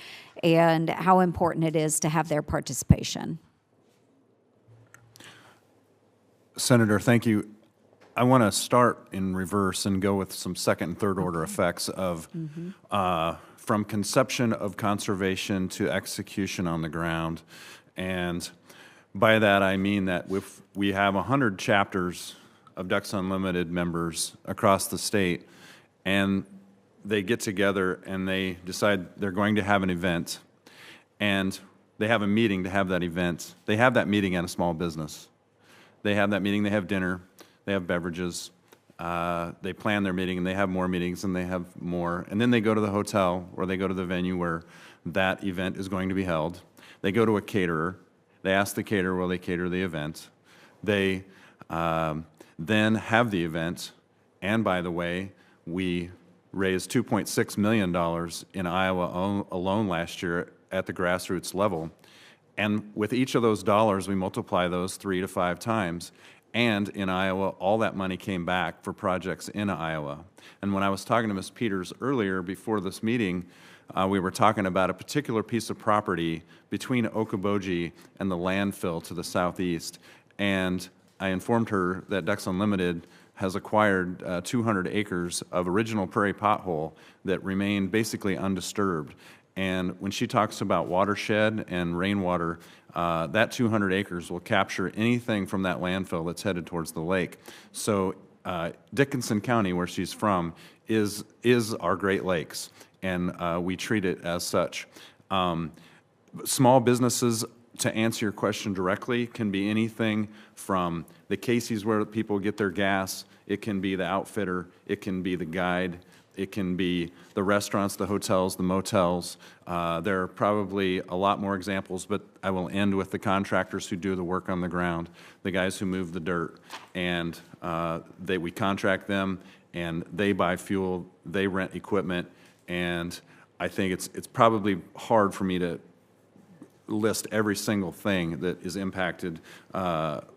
and how important it is to have their participation? Senator, thank you. I want to start in reverse and go with some second and third order effects of from conception of conservation to execution on the ground. And by that I mean that if we have 100 chapters of Ducks Unlimited members across the state, and they get together and they decide they're going to have an event, and they have a meeting to have that event. They have that meeting at a small business. They have that meeting, they have dinner, they have beverages, they plan their meeting, and they have more meetings, and they have more. And then they go to the hotel, or they go to the venue where that event is going to be held. They go to a caterer. They ask the caterer, will they cater the event? They then have the event. And by the way, we raised $2.6 million in Iowa alone last year at the grassroots level. And with each of those dollars, we multiply those 3 to 5 times. And in Iowa, all that money came back for projects in Iowa. And when I was talking to Ms. Peters earlier before this meeting, we were talking about a particular piece of property between Okoboji and the landfill to the southeast. And I informed her that Ducks Unlimited has acquired 200 acres of original prairie pothole that remain basically undisturbed. And when she talks about watershed and rainwater, that 200 acres will capture anything from that landfill that's headed towards the lake. So Dickinson County, where she's from, is our Great Lakes, and we treat it as such. Small businesses, to answer your question directly, can be anything from the Casey's where people get their gas, it can be the outfitter, it can be the guide, it can be the restaurants, the hotels, the motels. There are probably a lot more examples, but I will end with the contractors who do the work on the ground, the guys who move the dirt. And we contract them, and they buy fuel, they rent equipment, and I think it's probably hard for me to list every single thing that is impacted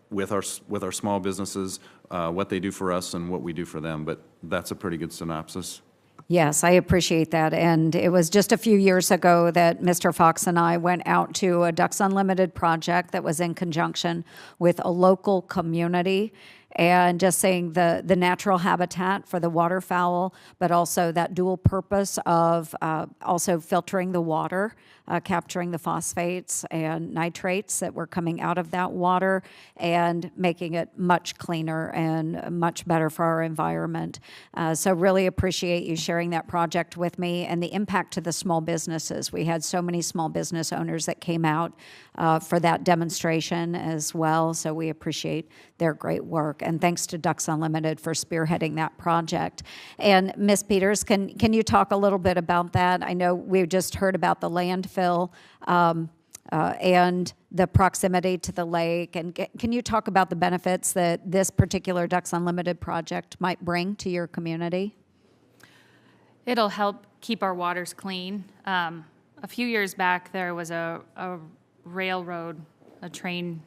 with our small businesses, what they do for us and what we do for them, but that's a pretty good synopsis. Yes, I appreciate that. And it was just a few years ago that Mr. Fox and I went out to a Ducks Unlimited project that was in conjunction with a local community, and just saying the natural habitat for the waterfowl, but also that dual purpose of also filtering the water, capturing the phosphates and nitrates that were coming out of that water and making it much cleaner and much better for our environment. So really appreciate you sharing that project with me and the impact to the small businesses. We had so many small business owners that came out for that demonstration as well, so we appreciate their great work. And thanks to Ducks Unlimited for spearheading that project. And Ms. Peters, can you talk a little bit about that? I know we've just heard about the landfill and the proximity to the lake. And can you talk about the benefits that this particular Ducks Unlimited project might bring to your community? It'll help keep our waters clean. A few years back, there was a railroad, a train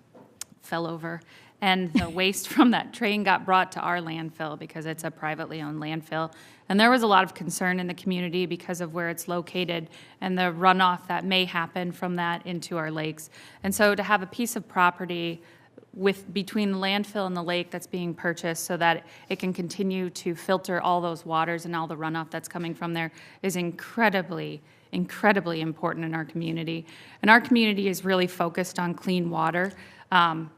fell over, and the waste from that train got brought to our landfill because it's a privately owned landfill. And there was a lot of concern in the community because of where it's located and the runoff that may happen from that into our lakes. And so to have a piece of property between the landfill and the lake that's being purchased so that it can continue to filter all those waters and all the runoff that's coming from there is incredibly important in our community. And our community is really focused on clean water.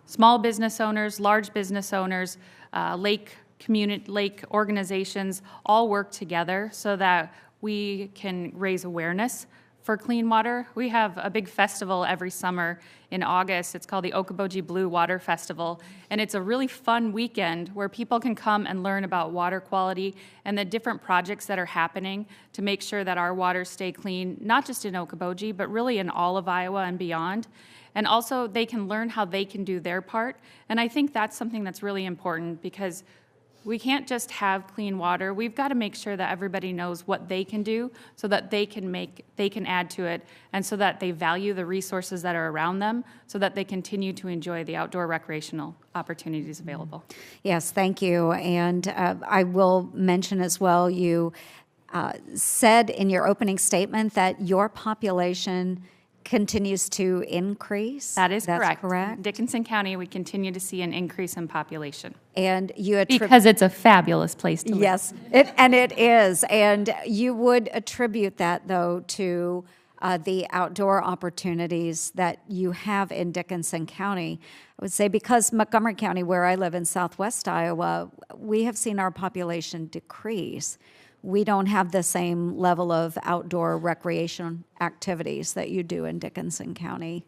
Small business owners, large business owners, lake organizations all work together so that we can raise awareness for clean water. We have a big festival every summer in August. It's called the Okoboji Blue Water Festival, and it's a really fun weekend where people can come and learn about water quality and the different projects that are happening to make sure that our waters stay clean, not just in Okoboji, but really in all of Iowa and beyond. And also they can learn how they can do their part. And I think that's something that's really important because we can't just have clean water. We've got to make sure that everybody knows what they can do so that they can add to it, and so that they value the resources that are around them so that they continue to enjoy the outdoor recreational opportunities available. Yes, thank you. And I will mention as well, you said in your opening statement that your population continues to increase. That's correct. In Dickinson County, we continue to see an increase in population. And you because it's a fabulous place to live. Yes, it is. And you would attribute that, though, to the outdoor opportunities that you have in Dickinson County. I would say because Montgomery County, where I live in southwest Iowa, we have seen our population decrease. We don't have the same level of outdoor recreation activities that you do in Dickinson County.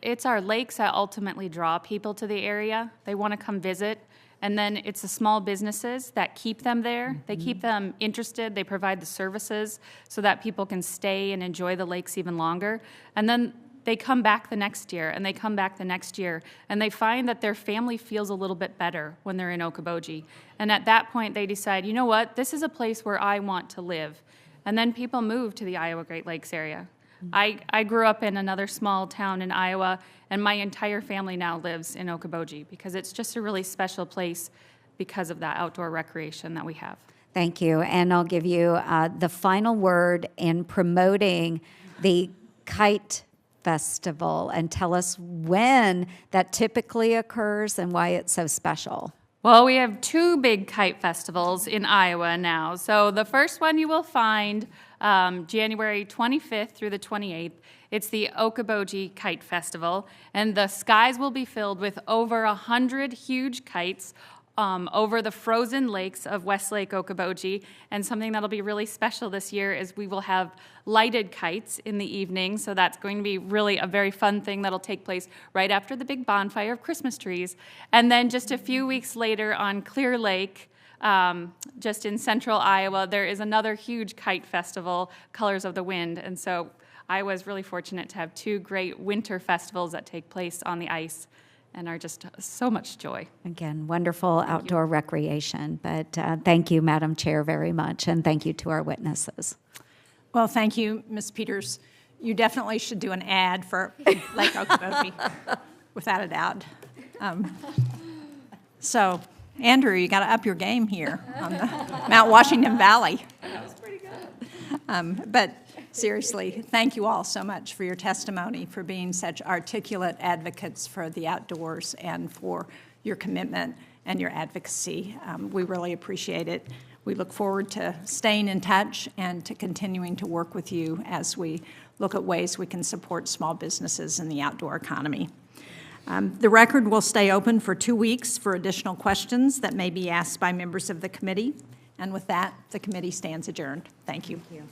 It's our lakes that ultimately draw people to the area. They want to come visit. And then it's the small businesses that keep them there. Mm-hmm. They keep them interested. They provide the services so that people can stay and enjoy the lakes even longer. And then they come back the next year, and they come back the next year, and they find that their family feels a little bit better when they're in Okoboji. And at that point, they decide, you know what, this is a place where I want to live. And then people move to the Iowa Great Lakes area. I grew up in another small town in Iowa, and my entire family now lives in Okoboji because it's just a really special place because of that outdoor recreation that we have. Thank you. And I'll give you the final word in promoting the Kite Festival, and tell us when that typically occurs and why it's so special. Well, we have two big kite festivals in Iowa now. So the first one you will find January 25th through the 28th. It's the Okoboji Kite Festival, and the skies will be filled with over 100 huge kites over the frozen lakes of Westlake Okoboji. And something that'll be really special this year is we will have lighted kites in the evening. So that's going to be really a very fun thing that'll take place right after the big bonfire of Christmas trees. And then just a few weeks later on Clear Lake, just in central Iowa, there is another huge kite festival, Colors of the Wind. And so Iowa is really fortunate to have two great winter festivals that take place on the ice and are just so much joy. Again, wonderful outdoor recreation. But thank you, Madam Chair, very much, and thank you to our witnesses. Well, thank you, Ms. Peters. You definitely should do an ad for Lake Okoboji, without a doubt. So, Andrew, you got to up your game here on the Mount Washington Valley. That's pretty good. But seriously, thank you all so much for your testimony, for being such articulate advocates for the outdoors, and for your commitment and your advocacy. We really appreciate it. We look forward to staying in touch and to continuing to work with you as we look at ways we can support small businesses in the outdoor economy. The record will stay open for 2 weeks for additional questions that may be asked by members of the committee. And with that, the committee stands adjourned. Thank you. Thank you.